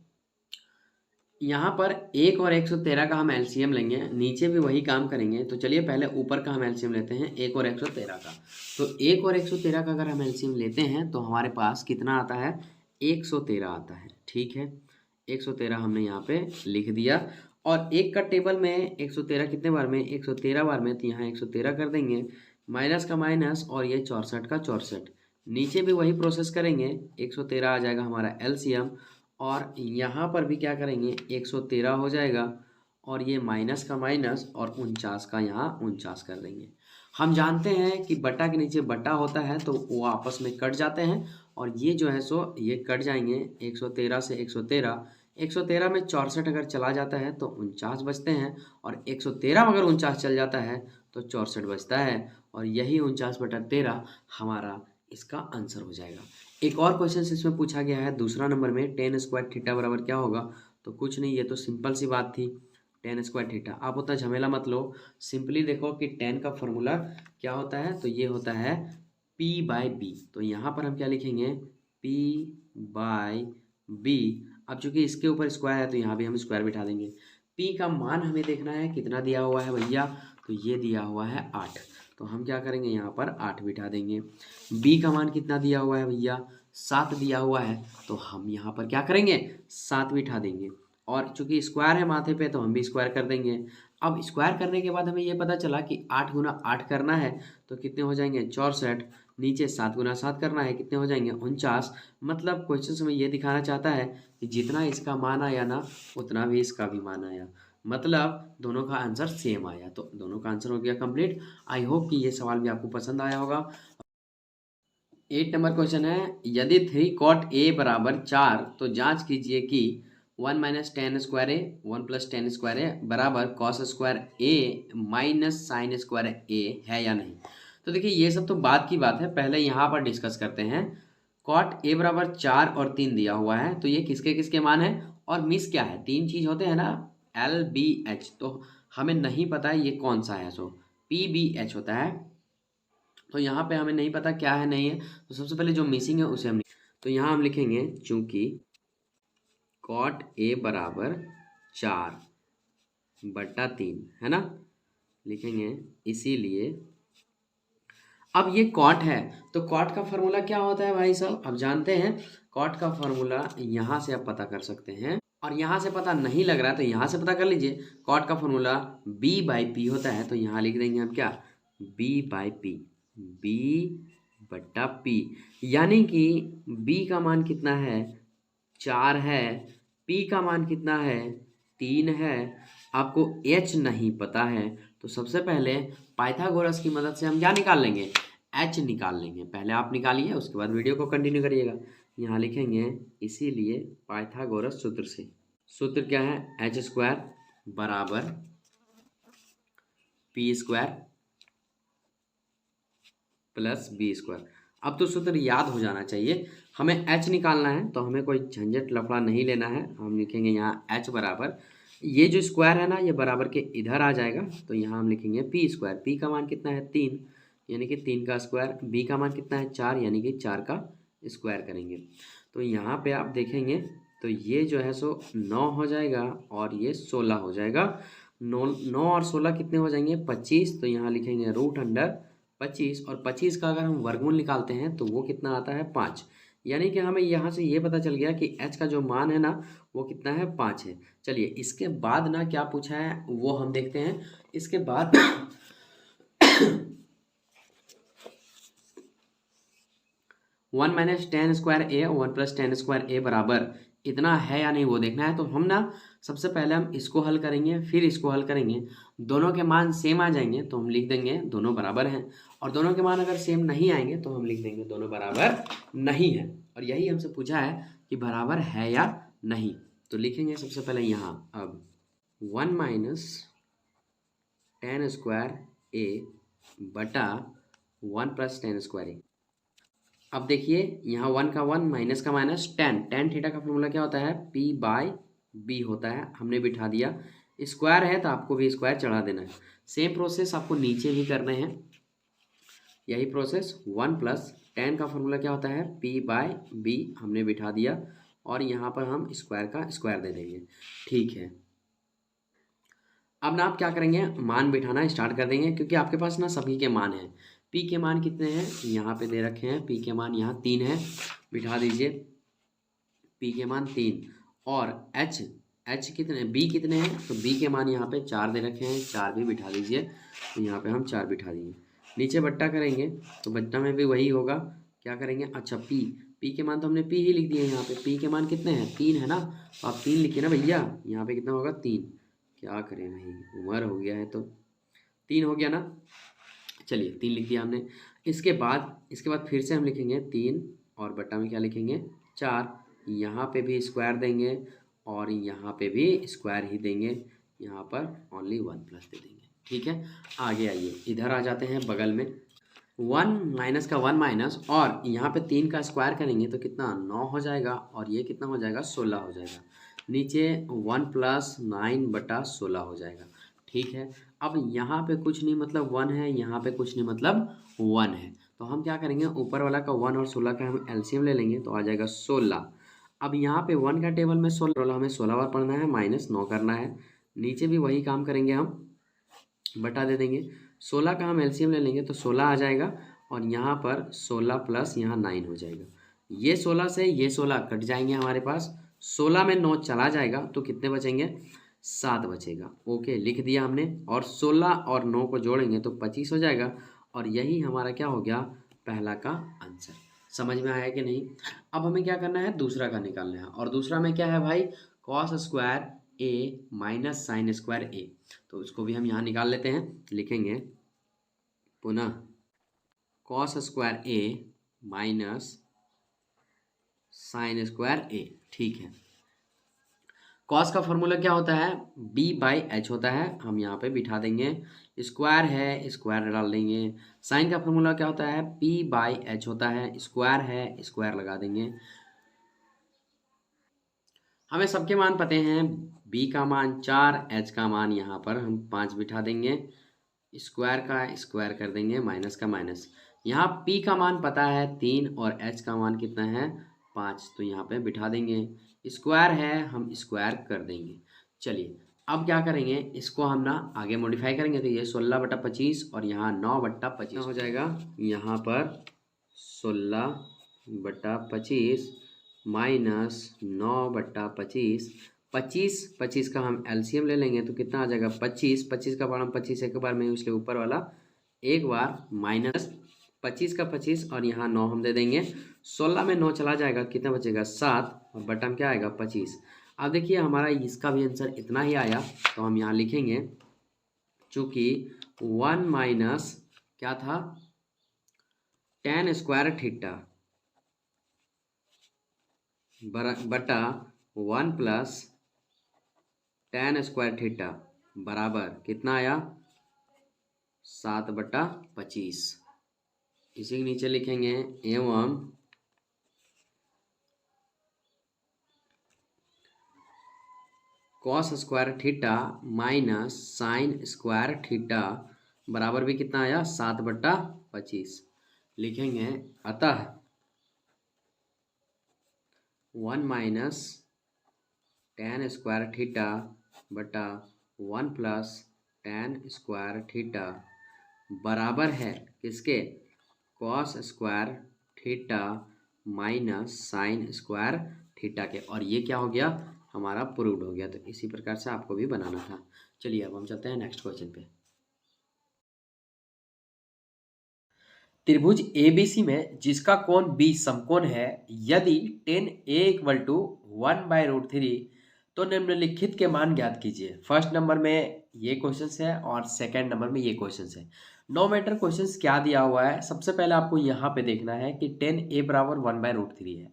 यहाँ पर 1 और 113 का हम एलसीएम लेंगे, नीचे भी वही काम करेंगे। तो चलिए पहले ऊपर का हम एलसीएम लेते हैं, 1 और 113 का। तो 1 और 113 का अगर हम एलसीएम लेते हैं तो हमारे पास कितना आता है, 113 आता है। ठीक है, 113 हमने यहाँ पे लिख दिया। और एक का टेबल में 113 कितने बार में, 113 बार में, तो यहाँ 113 कर देंगे, माइनस का माइनस और ये 64 का 64। नीचे भी वही प्रोसेस करेंगे, 113 आ जाएगा हमारा एलसीएम। और यहाँ पर भी क्या करेंगे, 113 हो जाएगा और ये माइनस का माइनस और 49 का यहाँ 49 कर देंगे। हम जानते हैं कि बटा के नीचे बटा होता है तो वो आपस में कट जाते हैं और ये जो है सो ये कट जाएंगे। 113 से 113, 113 में 64 अगर चला जाता है तो 49 बचते हैं और 113 अगर 49 चल जाता है तो 64 बचता है और यही 49/13 हमारा इसका आंसर हो जाएगा। एक और क्वेश्चन इसमें पूछा गया है दूसरा नंबर में, tan स्क्वायर थीटा बराबर क्या होगा। तो कुछ नहीं, ये तो सिंपल सी बात थी, tan स्क्वायर थीटा। आप उतना झमेला मत लो, सिंपली देखो कि tan का फॉर्मूला क्या होता है, तो ये होता है p/b। तो यहाँ पर हम क्या लिखेंगे, p/b। अब चूंकि इसके ऊपर स्क्वायर है तो यहाँ भी हम स्क्वायर बिठा देंगे। p का मान हमें देखना है कितना दिया हुआ है भैया, तो ये दिया हुआ है 8। तो हम क्या करेंगे, यहाँ पर 8 बिठा देंगे। b का मान कितना दिया हुआ है भैया, 7 दिया हुआ है, तो हम यहाँ पर क्या करेंगे, 7 बिठा देंगे। और चूंकि स्क्वायर है माथे पे तो हम भी स्क्वायर कर देंगे। अब स्क्वायर करने के बाद हमें ये पता चला कि 8 गुना 8 करना है तो कितने हो जाएंगे, 64। नीचे 7 गुना 7 करना है, कितने हो जाएंगे, 49। मतलब क्वेश्चन में ये दिखाना चाहता है कि जितना इसका मान आया ना उतना भी इसका भी मान आया, मतलब दोनों का आंसर सेम आया। तो दोनों का आंसर हो गया कंप्लीट। आई होप कि ये सवाल भी आपको पसंद आया होगा। 8 नंबर क्वेश्चन है, यदि 3 cot a बराबर 4 तो जांच कीजिए कि 1 माइनस टेन स्क्वायर ए 1 प्लस टेन स्क्वायर ए बराबर कॉस स्क्वायर ए माइनस साइन स्क्वायर ए है या नहीं। तो देखिए ये सब तो बात की बात है, पहले यहाँ पर डिस्कस करते हैं। कॉट ए बराबर 4 और 3 दिया हुआ है तो ये किसके किसके मान है और मिस क्या है, 3 चीज होते हैं ना, एल बी एच। तो हमें नहीं पता है ये कौन सा है, सो पी बी एच होता है। तो यहाँ पे हमें नहीं पता क्या है नहीं है, तो सबसे पहले जो मिसिंग है उसे हम, तो यहाँ हम लिखेंगे चूंकि कॉट ए बराबर 4/3 है ना, लिखेंगे इसीलिए। अब ये कॉट है तो कॉट का फॉर्मूला क्या होता है भाई साहब, अब जानते हैं। कॉट का फॉर्मूला यहाँ से आप पता कर सकते हैं और यहाँ से पता नहीं लग रहा है तो यहाँ से पता कर लीजिए। कॉट का फॉर्मूला b/p होता है, तो यहाँ लिख देंगे हम क्या, b/p, b बट्टा पी, यानी कि बी का मान कितना है 4 है, पी का मान कितना है 3 है, आपको एच नहीं पता है। तो सबसे पहले पाइथागोरस की मदद से हम क्या निकाल लेंगे, एच निकाल लेंगे। पहले आप निकालिए, उसके बाद वीडियो को कंटिन्यू करिएगा। यहाँ लिखेंगे इसीलिए पाइथागोरस सूत्र से, सूत्र क्या है एच स्क्वायर बराबर P square plus B square. अब तो सूत्र याद हो जाना चाहिए। हमें एच निकालना है तो हमें कोई झंझट लफड़ा नहीं लेना है। हम लिखेंगे यहाँ एच बराबर, ये जो स्क्वायर है ना ये बराबर के इधर आ जाएगा, तो यहाँ हम लिखेंगे पी स्क्वायर। पी का मान कितना है 3, यानी कि 3 का स्क्वायर। बी का मान कितना है 4, यानी कि 4 का स्क्वायर करेंगे। तो यहाँ पे आप देखेंगे तो ये जो है सो 9 हो जाएगा और ये 16 हो जाएगा। 9 और 16 कितने हो जाएंगे 25। तो यहाँ लिखेंगे रूट अंडर 25, और 25 का अगर हम वर्गमूल निकालते हैं तो वो कितना आता है 5। यानी कि हमें यहाँ से ये पता चल गया कि h का जो मान है ना वो कितना है 5 है। चलिए इसके बाद ना क्या पूछा है वो हम देखते हैं। इसके बाद 1 माइनस टेन स्क्वायर ए 1 प्लस टेन स्क्वायर ए बराबर इतना है या नहीं वो देखना है। तो हम ना सबसे पहले हम इसको हल करेंगे, फिर इसको हल करेंगे। दोनों के मान सेम आ जाएंगे तो हम लिख देंगे दोनों बराबर हैं, और दोनों के मान अगर सेम नहीं आएंगे तो हम लिख देंगे दोनों बराबर नहीं है। और यही हमसे पूछा है कि बराबर है या नहीं। तो लिखेंगे सबसे पहले यहाँ अब 1 माइनस टेन स्क्वायर ए बटा 1 प्लस टेन स्क्वायर ए। अब देखिए यहाँ 1 का 1 माइनस का माइनस, टेन थीटा का फॉर्मूला क्या होता है पी बाय बी होता है। हमने बिठा दिया, स्क्वायर है तो आपको भी स्क्वायर चढ़ा देना है। सेम प्रोसेस आपको नीचे भी करने हैं, यही प्रोसेस। 1 प्लस टेन का फॉर्मूला क्या होता है पी बाय बी, हमने बिठा दिया, और यहाँ पर हम स्क्वायर का स्क्वायर दे देंगे। ठीक है, अब ना आप क्या करेंगे मान बिठाना स्टार्ट कर देंगे, क्योंकि आपके पास ना सभी के मान हैं। पी के मान कितने हैं यहाँ पे दे रखे हैं, पी के मान यहाँ 3 है, बिठा दीजिए पी के मान 3। और एच कितने, बी कितने हैं, तो बी के मान यहाँ पे 4 दे रखे हैं, 4 भी बिठा दीजिए। तो यहाँ पे हम 4 बिठा दिए। नीचे बट्टा करेंगे तो बट्टा में भी वही होगा। क्या करेंगे, अच्छा पी के मान तो हमने पी ही लिख दिए। यहाँ पे पी के मान कितने हैं 3 है ना, तो आप 3 लिखिए ना भैया। यहाँ पे कितना होगा 3, क्या करें भाई उम्र हो गया है तो 3 हो गया ना। चलिए 3 लिख दिया हमने। इसके बाद फिर से हम लिखेंगे 3, और बट्टा में क्या लिखेंगे 4। यहाँ पे भी स्क्वायर देंगे और यहाँ पे भी स्क्वायर ही देंगे, यहाँ पर ओनली 1 प्लस दे देंगे। ठीक है, आगे आइए, इधर आ जाते हैं बगल में। 1 माइनस का 1 माइनस, और यहाँ पे 3 का स्क्वायर करेंगे तो कितना 9 हो जाएगा, और ये कितना हो जाएगा 16 हो जाएगा। नीचे 1 प्लस 9 बटा 16 हो जाएगा। ठीक है, अब यहाँ पे कुछ नहीं मतलब 1 है, यहाँ पे कुछ नहीं मतलब 1 है। तो हम क्या करेंगे ऊपर वाला का 1 और 16 का हम एलसीएम ले लेंगे तो आ जाएगा 16। अब यहाँ पे 1 का टेबल में 16, हमें 16 बार पढ़ना है, माइनस 9 करना है। नीचे भी वही काम करेंगे, हम बटा दे देंगे। 16 का हम एलसीएम ले लेंगे तो 16 आ जाएगा, और यहाँ पर 16 प्लस यहाँ 9 हो जाएगा। ये 16 से ये 16 कट जाएंगे हमारे पास, 16 में 9 चला जाएगा तो कितने बचेंगे 7 बचेगा। ओके, लिख दिया हमने, और 16 और 9 को जोड़ेंगे तो 25 हो जाएगा, और यही हमारा क्या हो गया पहला का आंसर। समझ में आया कि नहीं। अब हमें क्या करना है दूसरा का निकालना है, और दूसरा में क्या है भाई कॉस स्क्वायर ए माइनस साइन स्क्वायर ए। तो उसको भी हम यहाँ निकाल लेते हैं। लिखेंगे पुनः कॉस स्क्वायर ए माइनस साइन स्क्वायर ए। ठीक है, कॉस का फॉर्मूला क्या होता है बी बाई एच होता है, हम यहाँ पे बिठा देंगे। स्क्वायर है स्क्वायर डाल देंगे। साइन का फॉर्मूला क्या होता है पी बाई एच होता है, स्क्वायर है स्क्वायर लगा देंगे। हमें सबके मान पते हैं, बी का मान 4, एच का मान यहाँ पर हम 5 बिठा देंगे, स्क्वायर का स्क्वायर कर देंगे, माइनस का माइनस। यहाँ पी का मान पता है 3 और एच का मान कितना है 5, तो यहाँ पे बिठा देंगे। स्क्वायर है हम स्क्वायर कर देंगे। चलिए अब क्या करेंगे इसको हम ना आगे मॉडिफाई करेंगे, तो ये 16 बटा 25 और यहाँ 9 बटा 25 हो जाएगा। यहाँ पर 16 बटा 25 माइनस 9 बटा 25, 25 का हम एलसीएम ले लेंगे तो कितना आ जाएगा 25 का बार हम 25 एक बार में, इसलिए ऊपर वाला एक बार माइनस 25 का 25 और यहाँ 9 हम दे देंगे। 16 में 9 चला जाएगा, कितना बचेगा 7 और बटा में क्या आएगा 25। अब देखिए हमारा इसका भी आंसर इतना ही आया, तो हम यहाँ लिखेंगे चूँकि 1 माइनस क्या था tan स्क्वायर थीटा बटा 1 प्लस tan स्क्वायर थीटा बराबर कितना आया 7 बटा 25। इसी के नीचे लिखेंगे एवं cos square theta minus sine square theta बराबर भी कितना आया 7 बटा 25। लिखेंगे अतः 1 माइनस tan स्क्वायर थीटा बटा 1 प्लस tan स्क्वायर थीटा बराबर है किसके cos square theta minus sine square theta के। और ये क्या हो गया हमारा प्रूव्ड हो गया। तो इसी प्रकार से आपको भी बनाना था। चलिए अब हम चलते हैं नेक्स्ट क्वेश्चन पे। त्रिभुज ABC में जिसका कोण B समकोण है, यदि tan A इक्वल टू 1/√3 तो निम्नलिखित के मान ज्ञात कीजिए। फर्स्ट नंबर में ये क्वेश्चन है और सेकंड नंबर में ये क्वेश्चन है। नो मैटर क्वेश्चन क्या दिया हुआ है, सबसे पहले आपको यहाँ पे देखना है कि tan A बराबर 1/√3 है।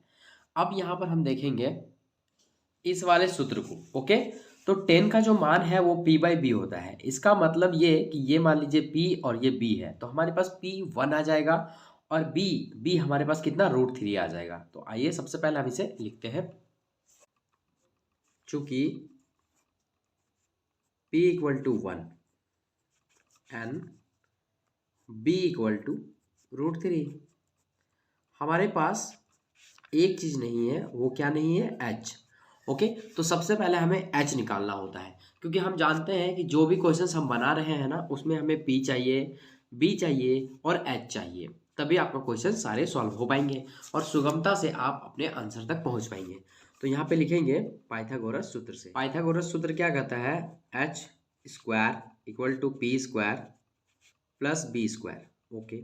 अब यहाँ पर हम देखेंगे इस वाले सूत्र को, ओके। तो 10 का जो मान है वो P/B होता है। इसका मतलब ये कि ये मान लीजिए P और ये B है, तो हमारे पास P 1 आ जाएगा और B हमारे पास कितना √3 आ जाएगा। तो आइए सबसे पहले हम इसे लिखते हैं। चूंकि P equal to 1 and B equal to √3, हमारे पास एक चीज नहीं है, वो क्या नहीं है H, ओके। तो सबसे पहले हमें H निकालना होता है, क्योंकि हम जानते हैं कि जो भी क्वेश्चंस हम बना रहे हैं ना उसमें हमें P चाहिए, B चाहिए और H चाहिए, तभी आपका क्वेश्चन सारे सॉल्व हो पाएंगे और सुगमता से आप अपने आंसर तक पहुंच पाएंगे। तो यहाँ पे लिखेंगे पाइथागोरस सूत्र से। पाइथागोरस सूत्र क्या कहता है H square equal to P square plus B square, okay.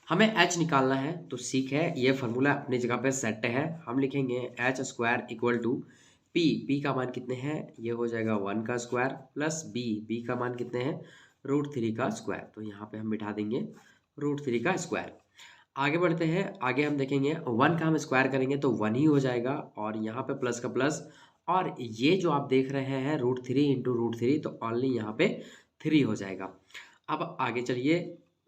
हमें H निकालना है तो सीख है, ये फार्मूला अपनी जगह पे सेट है। हम लिखेंगे H square equal to P का मान कितने हैं, ये हो जाएगा 1 का स्क्वायर प्लस B का मान कितने हैं √3 का स्क्वायर। तो यहाँ पे हम बिठा देंगे √3 का स्क्वायर। आगे बढ़ते हैं, आगे हम देखेंगे 1 का हम स्क्वायर करेंगे तो 1 ही हो जाएगा और यहाँ पे प्लस का प्लस, और ये जो आप देख रहे हैं √3 इंटू √3 तो ऑनली यहाँ पे 3 हो जाएगा। अब आगे चलिए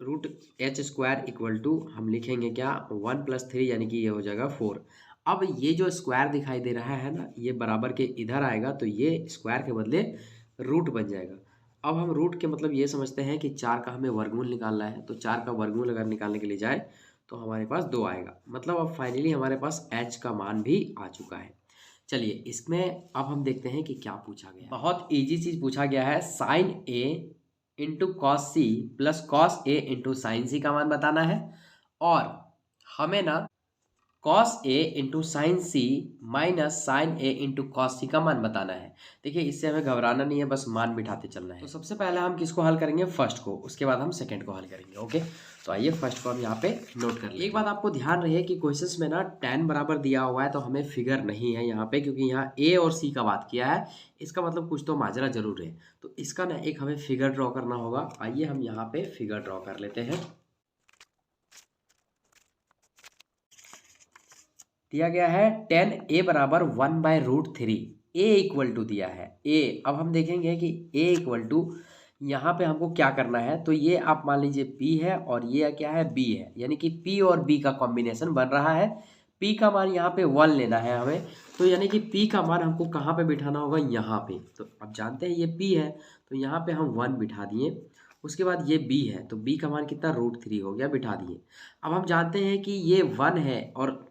√H स्क्वायर इक्वल टू हम लिखेंगे क्या 1 + 3 यानी कि ये हो जाएगा 4। अब ये जो स्क्वायर दिखाई दे रहा है ना ये बराबर के इधर आएगा तो ये स्क्वायर के बदले रूट बन जाएगा। अब हम रूट के मतलब ये समझते हैं कि 4 का हमें वर्गमूल निकालना है, तो 4 का वर्गमूल अगर निकालने के लिए जाए तो हमारे पास 2 आएगा। मतलब अब फाइनली हमारे पास H का मान भी आ चुका है। चलिए इसमें अब हम देखते हैं कि क्या पूछा गया है। बहुत ईजी चीज पूछा गया है, sine A into cos C plus cos A into sine C का मान बताना है, और हमें ना cos A into sine C minus sine A into cos C का मान बताना है। देखिए इससे हमें घबराना नहीं है, बस मान बिठाते चलना है। तो सबसे पहले हम किसको हल करेंगे, फर्स्ट को, उसके बाद हम सेकंड को हल करेंगे, ओके। तो आइए फर्स्ट को हम यहाँ पे नोट कर लें। एक बात आपको ध्यान रहे कि क्वेश्चंस में ना tan बराबर दिया हुआ है तो हमें फिगर नहीं है यहाँ पे, क्योंकि यहाँ ए और सी का बात किया है, इसका मतलब कुछ तो माजरा जरूर है। तो इसका ना एक हमें फिगर ड्रॉ करना होगा। आइए हम यहाँ पे फिगर ड्रॉ कर लेते हैं। दिया गया है tan A बराबर 1/√3, A इक्वल टू दिया है A। अब हम देखेंगे कि A इक्वल टू यहाँ पे हमको क्या करना है, तो ये आप मान लीजिए P है और ये क्या है B है, यानी कि P और B का कॉम्बिनेशन बन रहा है। P का मान यहाँ पे 1 लेना है हमें, तो यानी कि P का मान हमको कहाँ पे बिठाना होगा, यहाँ पे। तो अब जानते हैं ये P है तो यहाँ पे हम 1 बिठा दिए। उसके बाद ये B है तो B का मान कितना √3 हो गया, बिठा दिए। अब हम जानते हैं कि ये 1 है और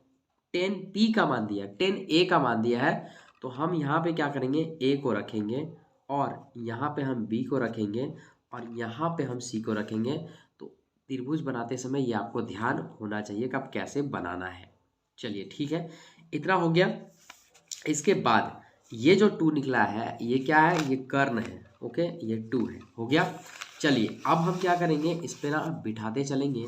10P का मान दिया, 10A का मान दिया है, तो हम यहाँ पे क्या करेंगे A को रखेंगे और यहाँ पे हम B को रखेंगे और यहाँ पे हम C को रखेंगे। तो त्रिभुज बनाते समय ये आपको ध्यान होना चाहिए कि आप कैसे बनाना है। चलिए ठीक है, इतना हो गया। इसके बाद ये जो 2 निकला है ये क्या है, ये कर्ण है, ओके, ये 2 है, हो गया। चलिए अब हम क्या करेंगे, इस पे ना बिठाते चलेंगे।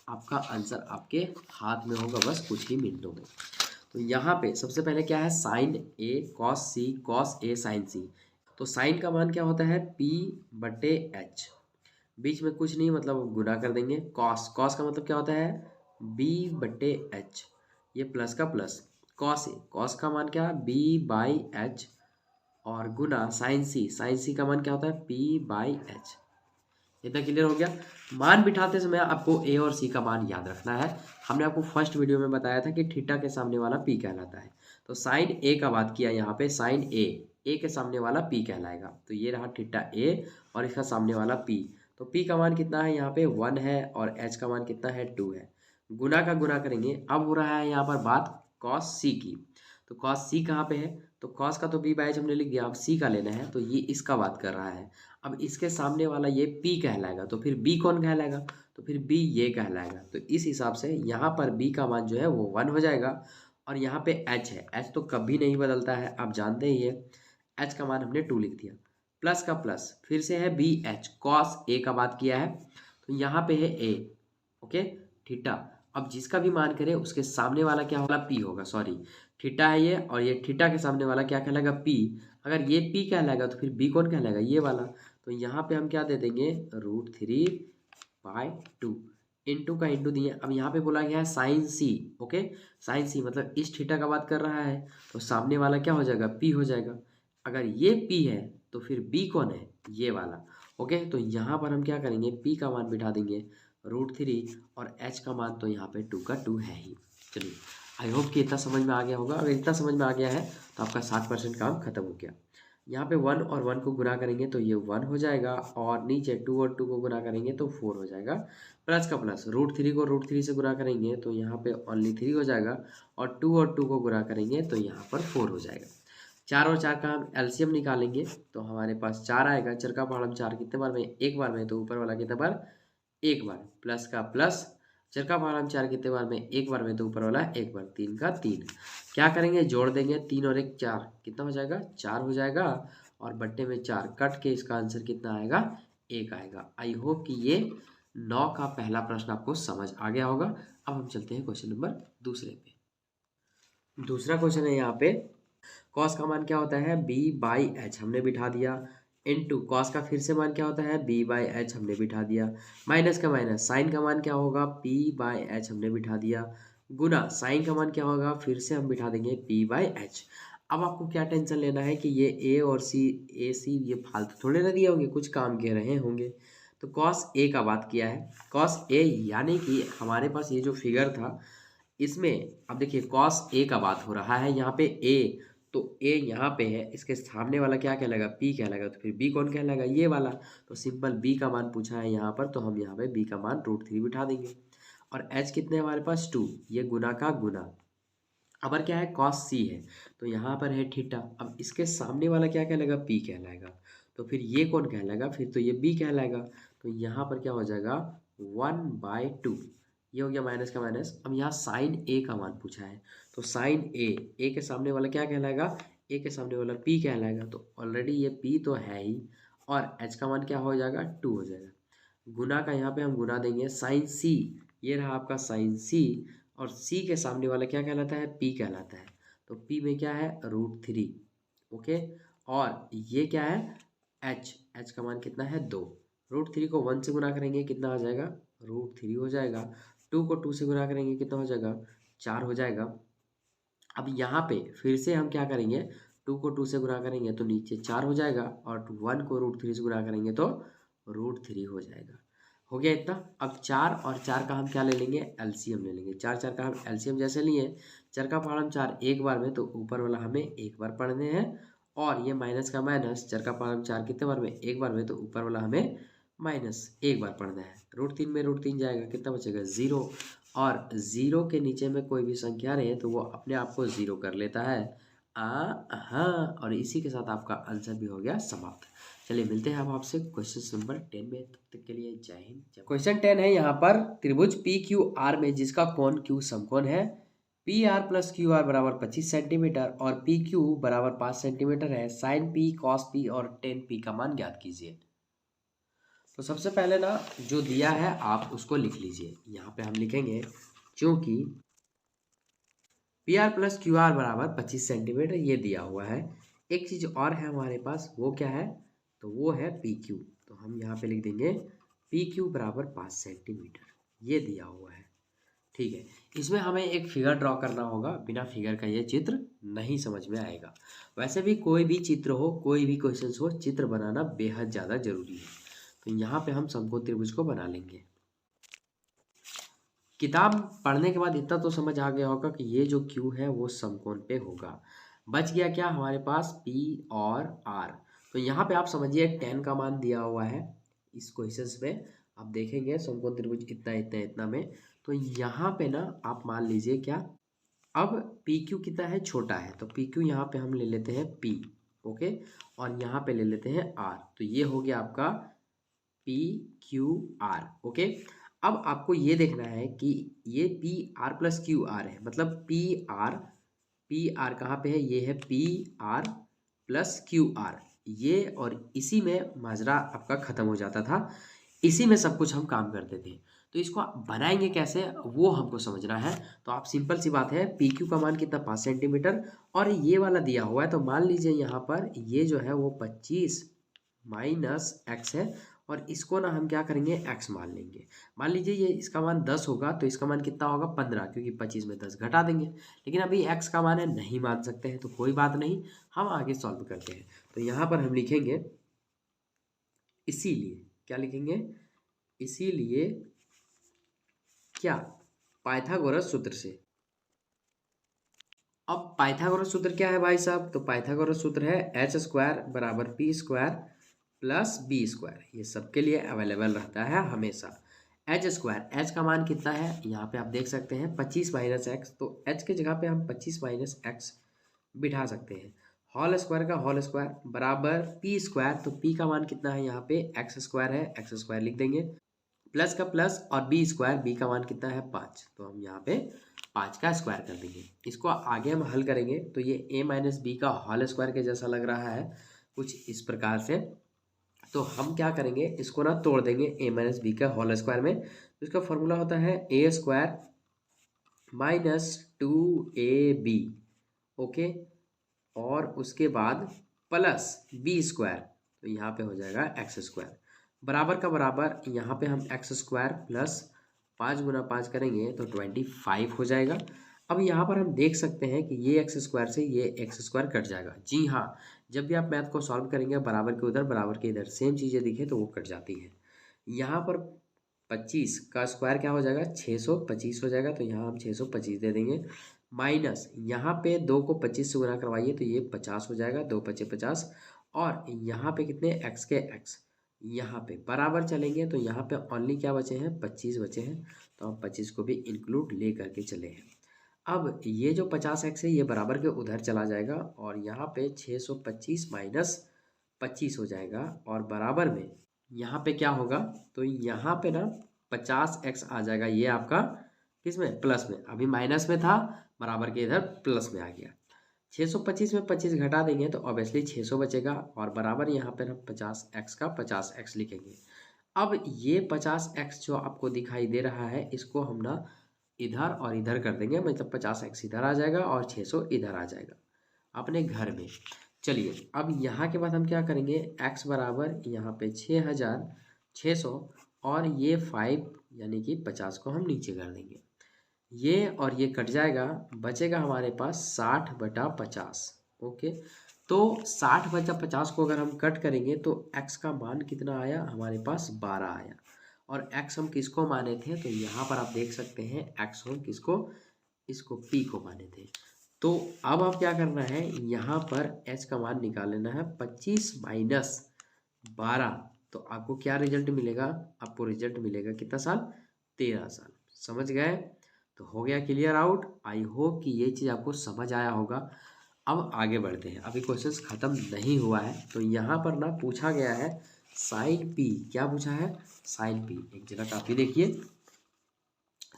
आपका आंसर आपके हाथ में होगा बस कुछ ही मिनटों में। तो यहाँ पे सबसे पहले क्या है, sign A cos C, cos A sign सी। तो साइन का मान क्या होता है, पी बटे एच, बीच में कुछ नहीं मतलब गुना कर देंगे। कॉस, कॉस का मतलब क्या होता है, बी बटे एच, ये प्लस का प्लस। कॉस ए, कॉस का मान क्या है, बी बाई एच, और गुना साइन सी, साइन सी का मान क्या होता है, पी बाई एच। इतना क्लियर हो गया। मान बिठाते समय आपको ए और सी का मान याद रखना है। हमने आपको फर्स्ट वीडियो में बताया था कि थीटा के सामने वाला पी कहलाता है। तो साइन ए का बात किया यहाँ पे, साइन ए के सामने वाला पी कहलाएगा। तो ये रहा थीटा ए और इसका सामने वाला पी। तो पी का मान कितना है यहाँ पे 1 है और एच का मान कितना है 2 है। गुना का गुना करेंगे। अब हो रहा है यहाँ पर बात कॉस सी की। तो कॉस सी कहाँ पे है, तो कॉस का तो बी बाई एच हमने लिख दिया, अब सी का लेना है। तो ये इसका बात कर रहा है। अब इसके सामने वाला ये P कहलाएगा, तो फिर B कौन कहलाएगा, तो फिर B ये कहलाएगा। तो इस हिसाब से यहाँ पर B का मान जो है वो 1 हो जाएगा। और यहाँ पे H है, H तो कभी नहीं बदलता है, आप जानते ही है। H का मान हमने 2 लिख दिया, प्लस का प्लस, फिर से है BH, कॉस A का बात किया है। तो यहाँ पे है A, ओके, थीटा। अब जिसका भी मान करें उसके सामने वाला क्या होगा, P होगा, सॉरी थीटा है ये, और ये थीटा के सामने वाला क्या कहलाएगा, P। अगर ये P कहलाएगा तो फिर B कौन कहलाएगा, ये वाला। तो यहाँ पे हम क्या दे देंगे, √3/2, इंटू का इंटू दिए। अब यहाँ पे बोला गया है साइन सी, ओके, साइन सी मतलब इस थीटा का बात कर रहा है। तो सामने वाला क्या हो जाएगा, P हो जाएगा। अगर ये P है तो फिर B कौन है, ये वाला, ओके। तो यहाँ पर हम क्या करेंगे, P का मान बिठा देंगे √3 और H का मान तो यहाँ पे 2 का 2 है ही। चलिए, आई होप कि इतना समझ में आ गया होगा। अगर इतना समझ में आ गया है तो आपका 60% काम खत्म हो गया। यहाँ पे 1 और 1 को गुना करेंगे तो ये 1 हो जाएगा, और नीचे 2 और 2 को गुना करेंगे तो 4 हो जाएगा, प्लस का प्लस। √3 को √3 से गुना करेंगे तो यहाँ पे ओनली 3 हो जाएगा, और 2 को गुना करेंगे तो यहाँ पर 4 हो जाएगा। 4 और 4 का हम एलसीएम निकालेंगे तो हमारे पास 4 आएगा। चर का पहाड़ 4 कितने बार में, एक बार में, तो ऊपर वाला कितने बार, एक बार, प्लस का प्लस। चर का पहाड़ 4 कितने बार में, एक बार में, तो ऊपर वाला एक बार, 3 का 3। क्या करेंगे, जोड़ देंगे, 3 और 1 4, कितना हो जाएगा, 4 हो जाएगा, और बट्टे में 4 कट के इसका आंसर कितना आएगा, 1 आएगा। आई होप कि ये 9 का पहला प्रश्न आपको समझ आ गया होगा। अब हम चलते हैं क्वेश्चन नंबर दूसरे पे। दूसरा क्वेश्चन है यहाँ पे, कॉस का मान क्या होता है, B/H हमने बिठा दिया, इनटू कॉस का फिर से मान क्या होता है, B/H हमने बिठा दिया, माइनस का माइनस, साइन का मान क्या होगा, P/H हमने बिठा दिया, गुना साइन का मान क्या होगा, फिर से हम बिठा देंगे P/H। अब आपको क्या टेंशन लेना है कि ये A और C ये फालतू थोड़े ना दिए होंगे, कुछ काम के रहे होंगे। तो कॉस A का बात किया है, कॉस A यानी कि हमारे पास ये जो फिगर था इसमें, अब देखिए कॉस A का बात हो रहा है यहाँ पे A, तो A यहाँ पे है, इसके सामने वाला क्या कहलाएगा, P कहलाएगा। तो फिर B कौन कहलाएगा, ये वाला। तो सिंपल B का मान पूछा है यहाँ पर, तो हम यहाँ पे B का मान √3 बिठा देंगे। और H कितने हमारे पास 2, ये गुना का गुना। अब क्या है, कॉस C है, तो यहाँ पर है थीटा। अब इसके सामने वाला क्या कहलाएगा, P कहलाएगा। तो फिर ये कौन कहलाएगा, फिर तो ये B कहलाएगा। तो यहाँ पर क्या हो जाएगा, 1/2, ये हो गया माइनस का माइनस। अब यहाँ साइन A का मान पूछा है, तो साइन A के सामने वाला क्या कहलाएगा, A के सामने वाला P कहलाएगा। तो ऑलरेडी ये P तो है ही, और H का मान क्या हो जाएगा, 2 हो जाएगा। गुना का यहाँ पे हम गुना देंगे, साइन C, ये रहा आपका साइन C, और C के सामने वाला क्या कहलाता है, P कहलाता है। तो P में क्या है, √3, ओके। और ये क्या है, H का मान कितना है, 2। √3 को 1 से गुना करेंगे कितना हो जाएगा, √3 हो जाएगा। 2 को 2 से गुना करेंगे कितना हो जाएगा, 4 हो जाएगा। अब यहाँ पे फिर से हम क्या करेंगे, 2 को 2 से गुना करेंगे तो नीचे 4 हो जाएगा, और 1 को √3 से गुना करेंगे तो √3 हो जाएगा। हो गया इतना। अब 4 और 4 का हम क्या ले लेंगे, एलसीएम ले लेंगे। 4 का हम एलसीएम जैसे लिए, चर का पहाड़ 4 एक बार में, तो ऊपर वाला हमें एक बार पढ़ने हैं, और ये माइनस का माइनस, चर का पहाड़ 4 कितने बार में, एक बार में, तो ऊपर वाला हमें माइनस एक बार पढ़ना है। √3 में √3 जाएगा, कितना बचेगा, 0। और 0 के नीचे में कोई भी संख्या रहे तो वो अपने आप को 0 कर लेता है। हाँ, और इसी के साथ आपका आंसर भी हो गया समाप्त। चलिए मिलते हैं अब आपसे क्वेश्चन नंबर 10 में, तब तक के लिए जय हिंद। क्वेश्चन 10 है यहाँ पर, त्रिभुज PQR में जिसका कोण Q समकोण है, PR + QR बराबर 25 सेंटीमीटर और PQ बराबर 5 सेंटीमीटर है, साइन P, कॉस P और टेन P का मान ज्ञात कीजिए। तो सबसे पहले ना जो दिया है आप उसको लिख लीजिए। यहाँ पे हम लिखेंगे क्योंकि P R plus Q R बराबर 25 सेंटीमीटर ये दिया हुआ है। एक चीज़ और है हमारे पास, वो क्या है, तो वो है पी क्यू। तो हम यहाँ पे लिख देंगे पी क्यू बराबर 5 सेंटीमीटर ये दिया हुआ है। ठीक है, इसमें हमें एक फिगर ड्रॉ करना होगा, बिना फिगर का ये चित्र नहीं समझ में आएगा। वैसे भी कोई भी चित्र हो, कोई भी क्वेश्चन हो, चित्र बनाना बेहद ज़्यादा जरूरी है। तो यहाँ पे हम समकोण त्रिभुज को बना लेंगे। किताब पढ़ने के बाद इतना तो समझ आ गया होगा कि ये जो क्यू है वो समकोण पे होगा। बच गया क्या हमारे पास, पी और आर। तो यहाँ पे आप समझिए 10 का मान दिया हुआ है इस क्वेश्चन में। आप देखेंगे समकोण त्रिभुज इतना इतना इतना में, तो यहाँ पे ना आप मान लीजिए क्या, अब पी क्यू कितना है, छोटा है, तो पी क्यू यहाँ पे हम ले लेते हैं पी, ओके, और यहाँ पे ले लेते हैं आर। तो ये हो गया आपका पी क्यू आर, ओके। अब आपको ये देखना है कि ये P R plus Q R है, मतलब पी आर कहाँ पे है, ये है P R plus Q R ये, और इसी में माजरा आपका खत्म हो जाता था, इसी में सब कुछ हम काम करते थे। तो इसको बनाएंगे कैसे वो हमको समझना है। तो आप सिंपल सी बात है, पी क्यू का मान कितना 5 सेंटीमीटर और ये वाला दिया हुआ है, तो मान लीजिए यहाँ पर ये जो है वो 25 माइनस एक्स है, और इसको ना हम क्या करेंगे, एक्स मान लेंगे। मान लीजिए ये इसका मान 10 होगा, तो इसका मान कितना होगा 15, क्योंकि 25 में 10 घटा देंगे। लेकिन अभी एक्स का मान है, नहीं मान सकते हैं, तो कोई बात नहीं, हम आगे सॉल्व करते हैं। तो यहाँ पर हम लिखेंगे इसीलिए, क्या लिखेंगे, इसीलिए क्या, पाइथागोरस सूत्र से। अब पाइथागोरस सूत्र क्या है भाई साहब, तो पाइथागोरस सूत्र है एच स्क्वायर बराबर P square plus B square. ये सबके लिए अवेलेबल रहता है हमेशा। एच स्क्वायर, एच का मान कितना है, यहाँ पे आप देख सकते हैं 25 माइनस एक्स, तो एच के जगह पे हम 25 माइनस एक्स बिठा सकते हैं। होल स्क्वायर का होल स्क्वायर बराबर पी स्क्वायर, तो पी का मान कितना है, यहाँ पे एक्स स्क्वायर है, एक्स स्क्वायर लिख देंगे, प्लस का प्लस और बी स्क्वायर, बी का मान कितना है 5, तो हम यहाँ पे 5 का स्क्वायर कर देंगे। इसको आगे हम हल करेंगे तो ये a माइनस बी का होल स्क्वायर के जैसा लग रहा है कुछ इस प्रकार से। तो हम क्या करेंगे, इसको ना तोड़ देंगे a माइनस बी का होल स्क्वायर में। तो इसका फॉर्मूला होता है ए स्क्वायर माइनस 2ab, ओके, और उसके बाद प्लस बी स्क्वायर, तो यहाँ पे हो जाएगा एक्स स्क्वायर, बराबर का बराबर यहाँ पे हम एक्स स्क्वायर प्लस 5 गुना 5 करेंगे तो 25 हो जाएगा। अब यहाँ पर हम देख सकते हैं कि ये एक्स स्क्वायर से ये एक्स स्क्वायर कट जाएगा। जी हाँ, जब भी आप मैथ को सॉल्व करेंगे बराबर के उधर बराबर के इधर सेम चीज़ें दिखे तो वो कट जाती हैं। यहाँ पर 25 का स्क्वायर क्या हो जाएगा, 625 हो जाएगा, तो यहाँ हम 625 दे देंगे, माइनस यहाँ पे 2 को 25 से गुना करवाइए तो ये 50 हो जाएगा, 2 पचे 50, और यहाँ पे कितने एक्स के एक्स, यहाँ पे बराबर चलेंगे तो यहाँ पे ओनली क्या बचे हैं, 25 बचे हैं, तो हम 25 को भी इंक्लूड ले करके चले हैं। अब ये जो 50 एक्स है ये बराबर के उधर चला जाएगा, और यहाँ पे 625 माइनस 25 हो जाएगा, और बराबर में यहाँ पे क्या होगा, तो यहाँ पे ना 50 एक्स आ जाएगा, ये आपका किस में, प्लस में, अभी माइनस में था, बराबर के इधर प्लस में आ गया। 625 में 25 घटा देंगे तो ऑब्वियसली 600 बचेगा, और बराबर यहाँ पर हम 50x का 50x लिखेंगे। अब ये 50x जो आपको दिखाई दे रहा है इसको हम ना इधर और इधर कर देंगे, मतलब 50x इधर आ जाएगा और 600 इधर आ जाएगा अपने घर में। चलिए अब यहाँ के बाद हम क्या करेंगे, x बराबर यहाँ पे 6600 और ये 5 यानी कि 50 को हम नीचे कर देंगे, ये और ये कट जाएगा, बचेगा हमारे पास 60/50, ओके। तो 60/50 को अगर हम कट करेंगे तो x का मान कितना आया, हमारे पास 12 आया, और x हम किसको माने थे, तो यहाँ पर आप देख सकते हैं x हम किसको, इसको p को माने थे। तो अब आप क्या करना है, यहाँ पर h का मान निकाल लेना है, 25 माइनस 12, तो आपको क्या रिजल्ट मिलेगा, आपको रिजल्ट मिलेगा कितना साल, 13 साल। समझ गए, तो हो गया क्लियर आउट। आई होप कि ये चीज़ आपको समझ आया होगा। अब आगे बढ़ते हैं, अभी क्वेश्चंस ख़त्म नहीं हुआ है। तो यहाँ पर ना पूछा गया है साइन पी, क्या पूछा है, साइन पी, एक जगह काफी देखिए,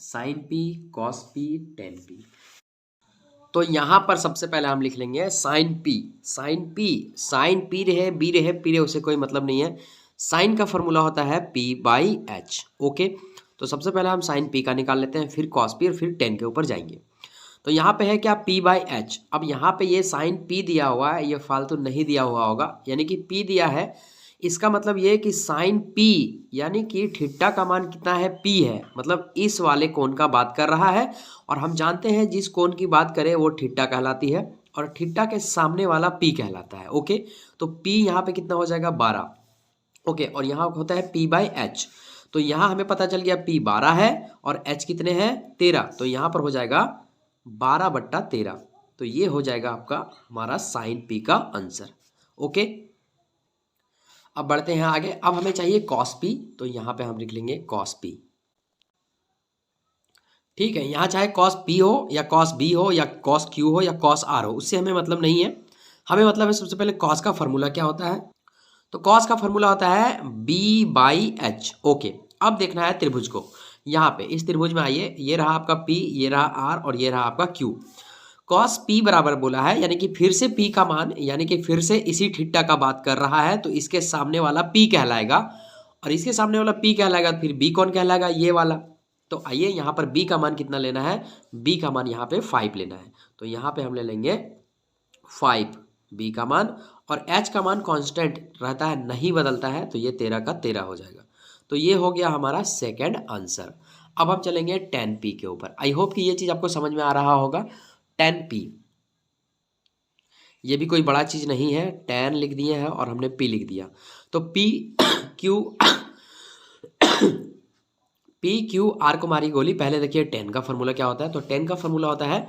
sine P cos P tan P. तो यहाँ पर सबसे पहले हम लिख लेंगे sine P, sine P, sine P रहे बी रहे पी रहे, उससे कोई मतलब नहीं है। साइन का फॉर्मूला होता है P/H। ओके, तो सबसे पहले हम साइन P का निकाल लेते हैं, फिर cos P और फिर tan के ऊपर जाएंगे। तो यहाँ पे है क्या P/H। अब यहाँ पे ये साइन P दिया हुआ है, ये फालतू नहीं दिया हुआ होगा, यानी कि P दिया है, इसका मतलब ये कि साइन P यानी कि थीटा का मान कितना है, P है, मतलब इस वाले कोण का बात कर रहा है। और हम जानते हैं जिस कोण की बात करें वो थीटा कहलाती है और थीटा के सामने वाला P कहलाता है। ओके, तो P यहाँ पे कितना हो जाएगा 12। ओके, और यहाँ होता है P/H। तो यहाँ हमें पता चल गया P 12 है और H कितने हैं 13, तो यहाँ पर हो जाएगा 12/13। तो ये हो जाएगा आपका हमारा साइन P का आंसर। ओके, अब बढ़ते हैं आगे। अब हमें चाहिए cos P, तो यहाँ पे हम लिख लेंगे cos P। ठीक है, यहाँ चाहे cos P हो या cos B हो या cos Q हो या cos R हो, उससे हमें मतलब नहीं है। हमें मतलब है सबसे पहले cos का फॉर्मूला क्या होता है, तो cos का फॉर्मूला होता है B/H। ओके, अब देखना है त्रिभुज को। यहाँ पे इस त्रिभुज में आइए, ये रहा आपका P, ये रहा R और ये रहा आपका Q। cos P बराबर बोला है, यानी कि फिर से P का मान, यानी कि फिर से इसी थीटा का बात कर रहा है, तो इसके सामने वाला P कहलाएगा और इसके सामने वाला P कहलाएगा, फिर B कौन कहलाएगा, ये वाला। तो आइए यहाँ पर B का मान कितना लेना है, B का मान यहाँ पे 5 लेना है, तो यहाँ पे हम ले लेंगे 5 B का मान, और H का मान कांस्टेंट रहता है, नहीं बदलता है, तो ये 13 का 13 हो जाएगा। तो ये हो गया हमारा सेकंड आंसर। अब हम चलेंगे tan P के ऊपर। आई होप कि ये चीज़ आपको समझ में आ रहा होगा। tan P ये भी कोई बड़ा चीज़ नहीं है, tan लिख दिए हैं और हमने P लिख दिया, तो PQR को मारी गोली। पहले देखिए tan का फॉर्मूला क्या होता है, तो tan का फॉर्मूला होता है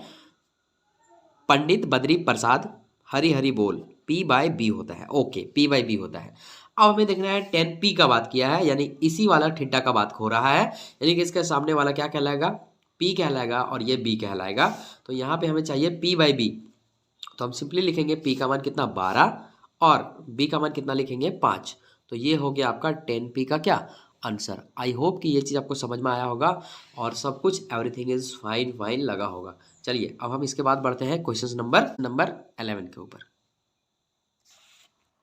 पंडित बद्री प्रसाद हरी हरी बोल, P/B होता है। ओके, P/B होता है। अब हमें देखना है tan P का बात किया है, यानी इसी वाला थीटा का बात हो रहा है, यानी कि इसके सामने वाला क्या कहलाएगा, P कहलाएगा और ये B कहलाएगा। तो यहाँ पे हमें चाहिए P/B, तो हम सिंपली लिखेंगे P का मान कितना 12 और B का मान कितना लिखेंगे 5। तो ये हो गया आपका tan P का क्या आंसर। आई होप कि ये चीज़ आपको समझ में आया होगा और सब कुछ एवरीथिंग इज फाइन फाइन लगा होगा। चलिए अब हम इसके बाद बढ़ते हैं क्वेश्चन नंबर 11 के ऊपर।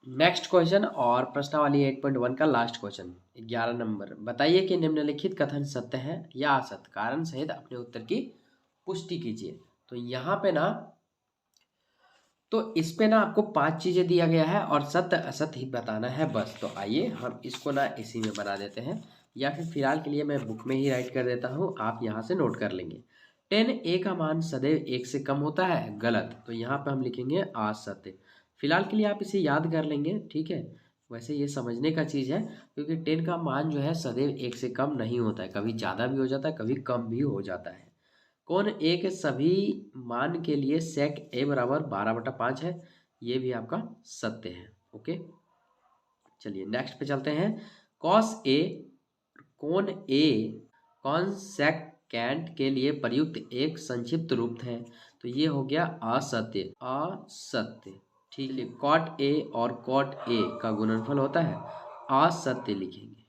नेक्स्ट क्वेश्चन और प्रश्नावली 8.1 का लास्ट क्वेश्चन 11 नंबर। बताइए कि निम्नलिखित कथन सत्य है या असत्य, कारण सहित अपने उत्तर की पुष्टि कीजिए। तो यहाँ पे ना, तो इस पे ना आपको 5 चीज़ें दिया गया है और सत्य असत्य ही बताना है बस। तो आइए हम इसको ना इसी में बना देते हैं, या फिर फिलहाल के लिए मैं बुक में ही राइट कर देता हूँ, आप यहाँ से नोट कर लेंगे। tan A का मान सदैव 1 से कम होता है, गलत, तो यहाँ पे हम लिखेंगे असत्य। फिलहाल के लिए आप इसे याद कर लेंगे, ठीक है। वैसे ये समझने का चीज़ है, क्योंकि tan का मान जो है सदैव 1 से कम नहीं होता है, कभी ज़्यादा भी हो जाता है, कभी कम भी हो जाता है। कौन ए के सभी मान के लिए sec a बराबर 12/5 है, ये भी आपका सत्य है। ओके, चलिए नेक्स्ट पे चलते हैं। cos a कौन ए कॉन्सेकेंट के लिए प्रयुक्त एक संक्षिप्त रूप है, तो ये हो गया असत्य, असत्य। ठीक है, cot a और cot a का गुणनफल होता है, असत्य लिखेंगे,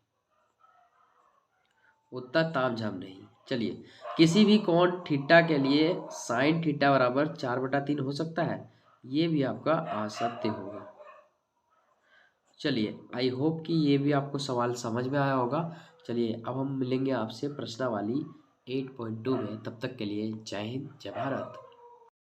उतना तामझाम नहीं। चलिए, किसी भी कोण थीटा के लिए साइन थीटा बराबर 4/3 हो सकता है, ये भी आपका असत्य होगा। चलिए, आई होप कि ये भी आपको सवाल समझ में आया होगा। चलिए अब हम मिलेंगे आपसे प्रश्नावली 8.2 में, तब तक के लिए जय हिंद जय भारत।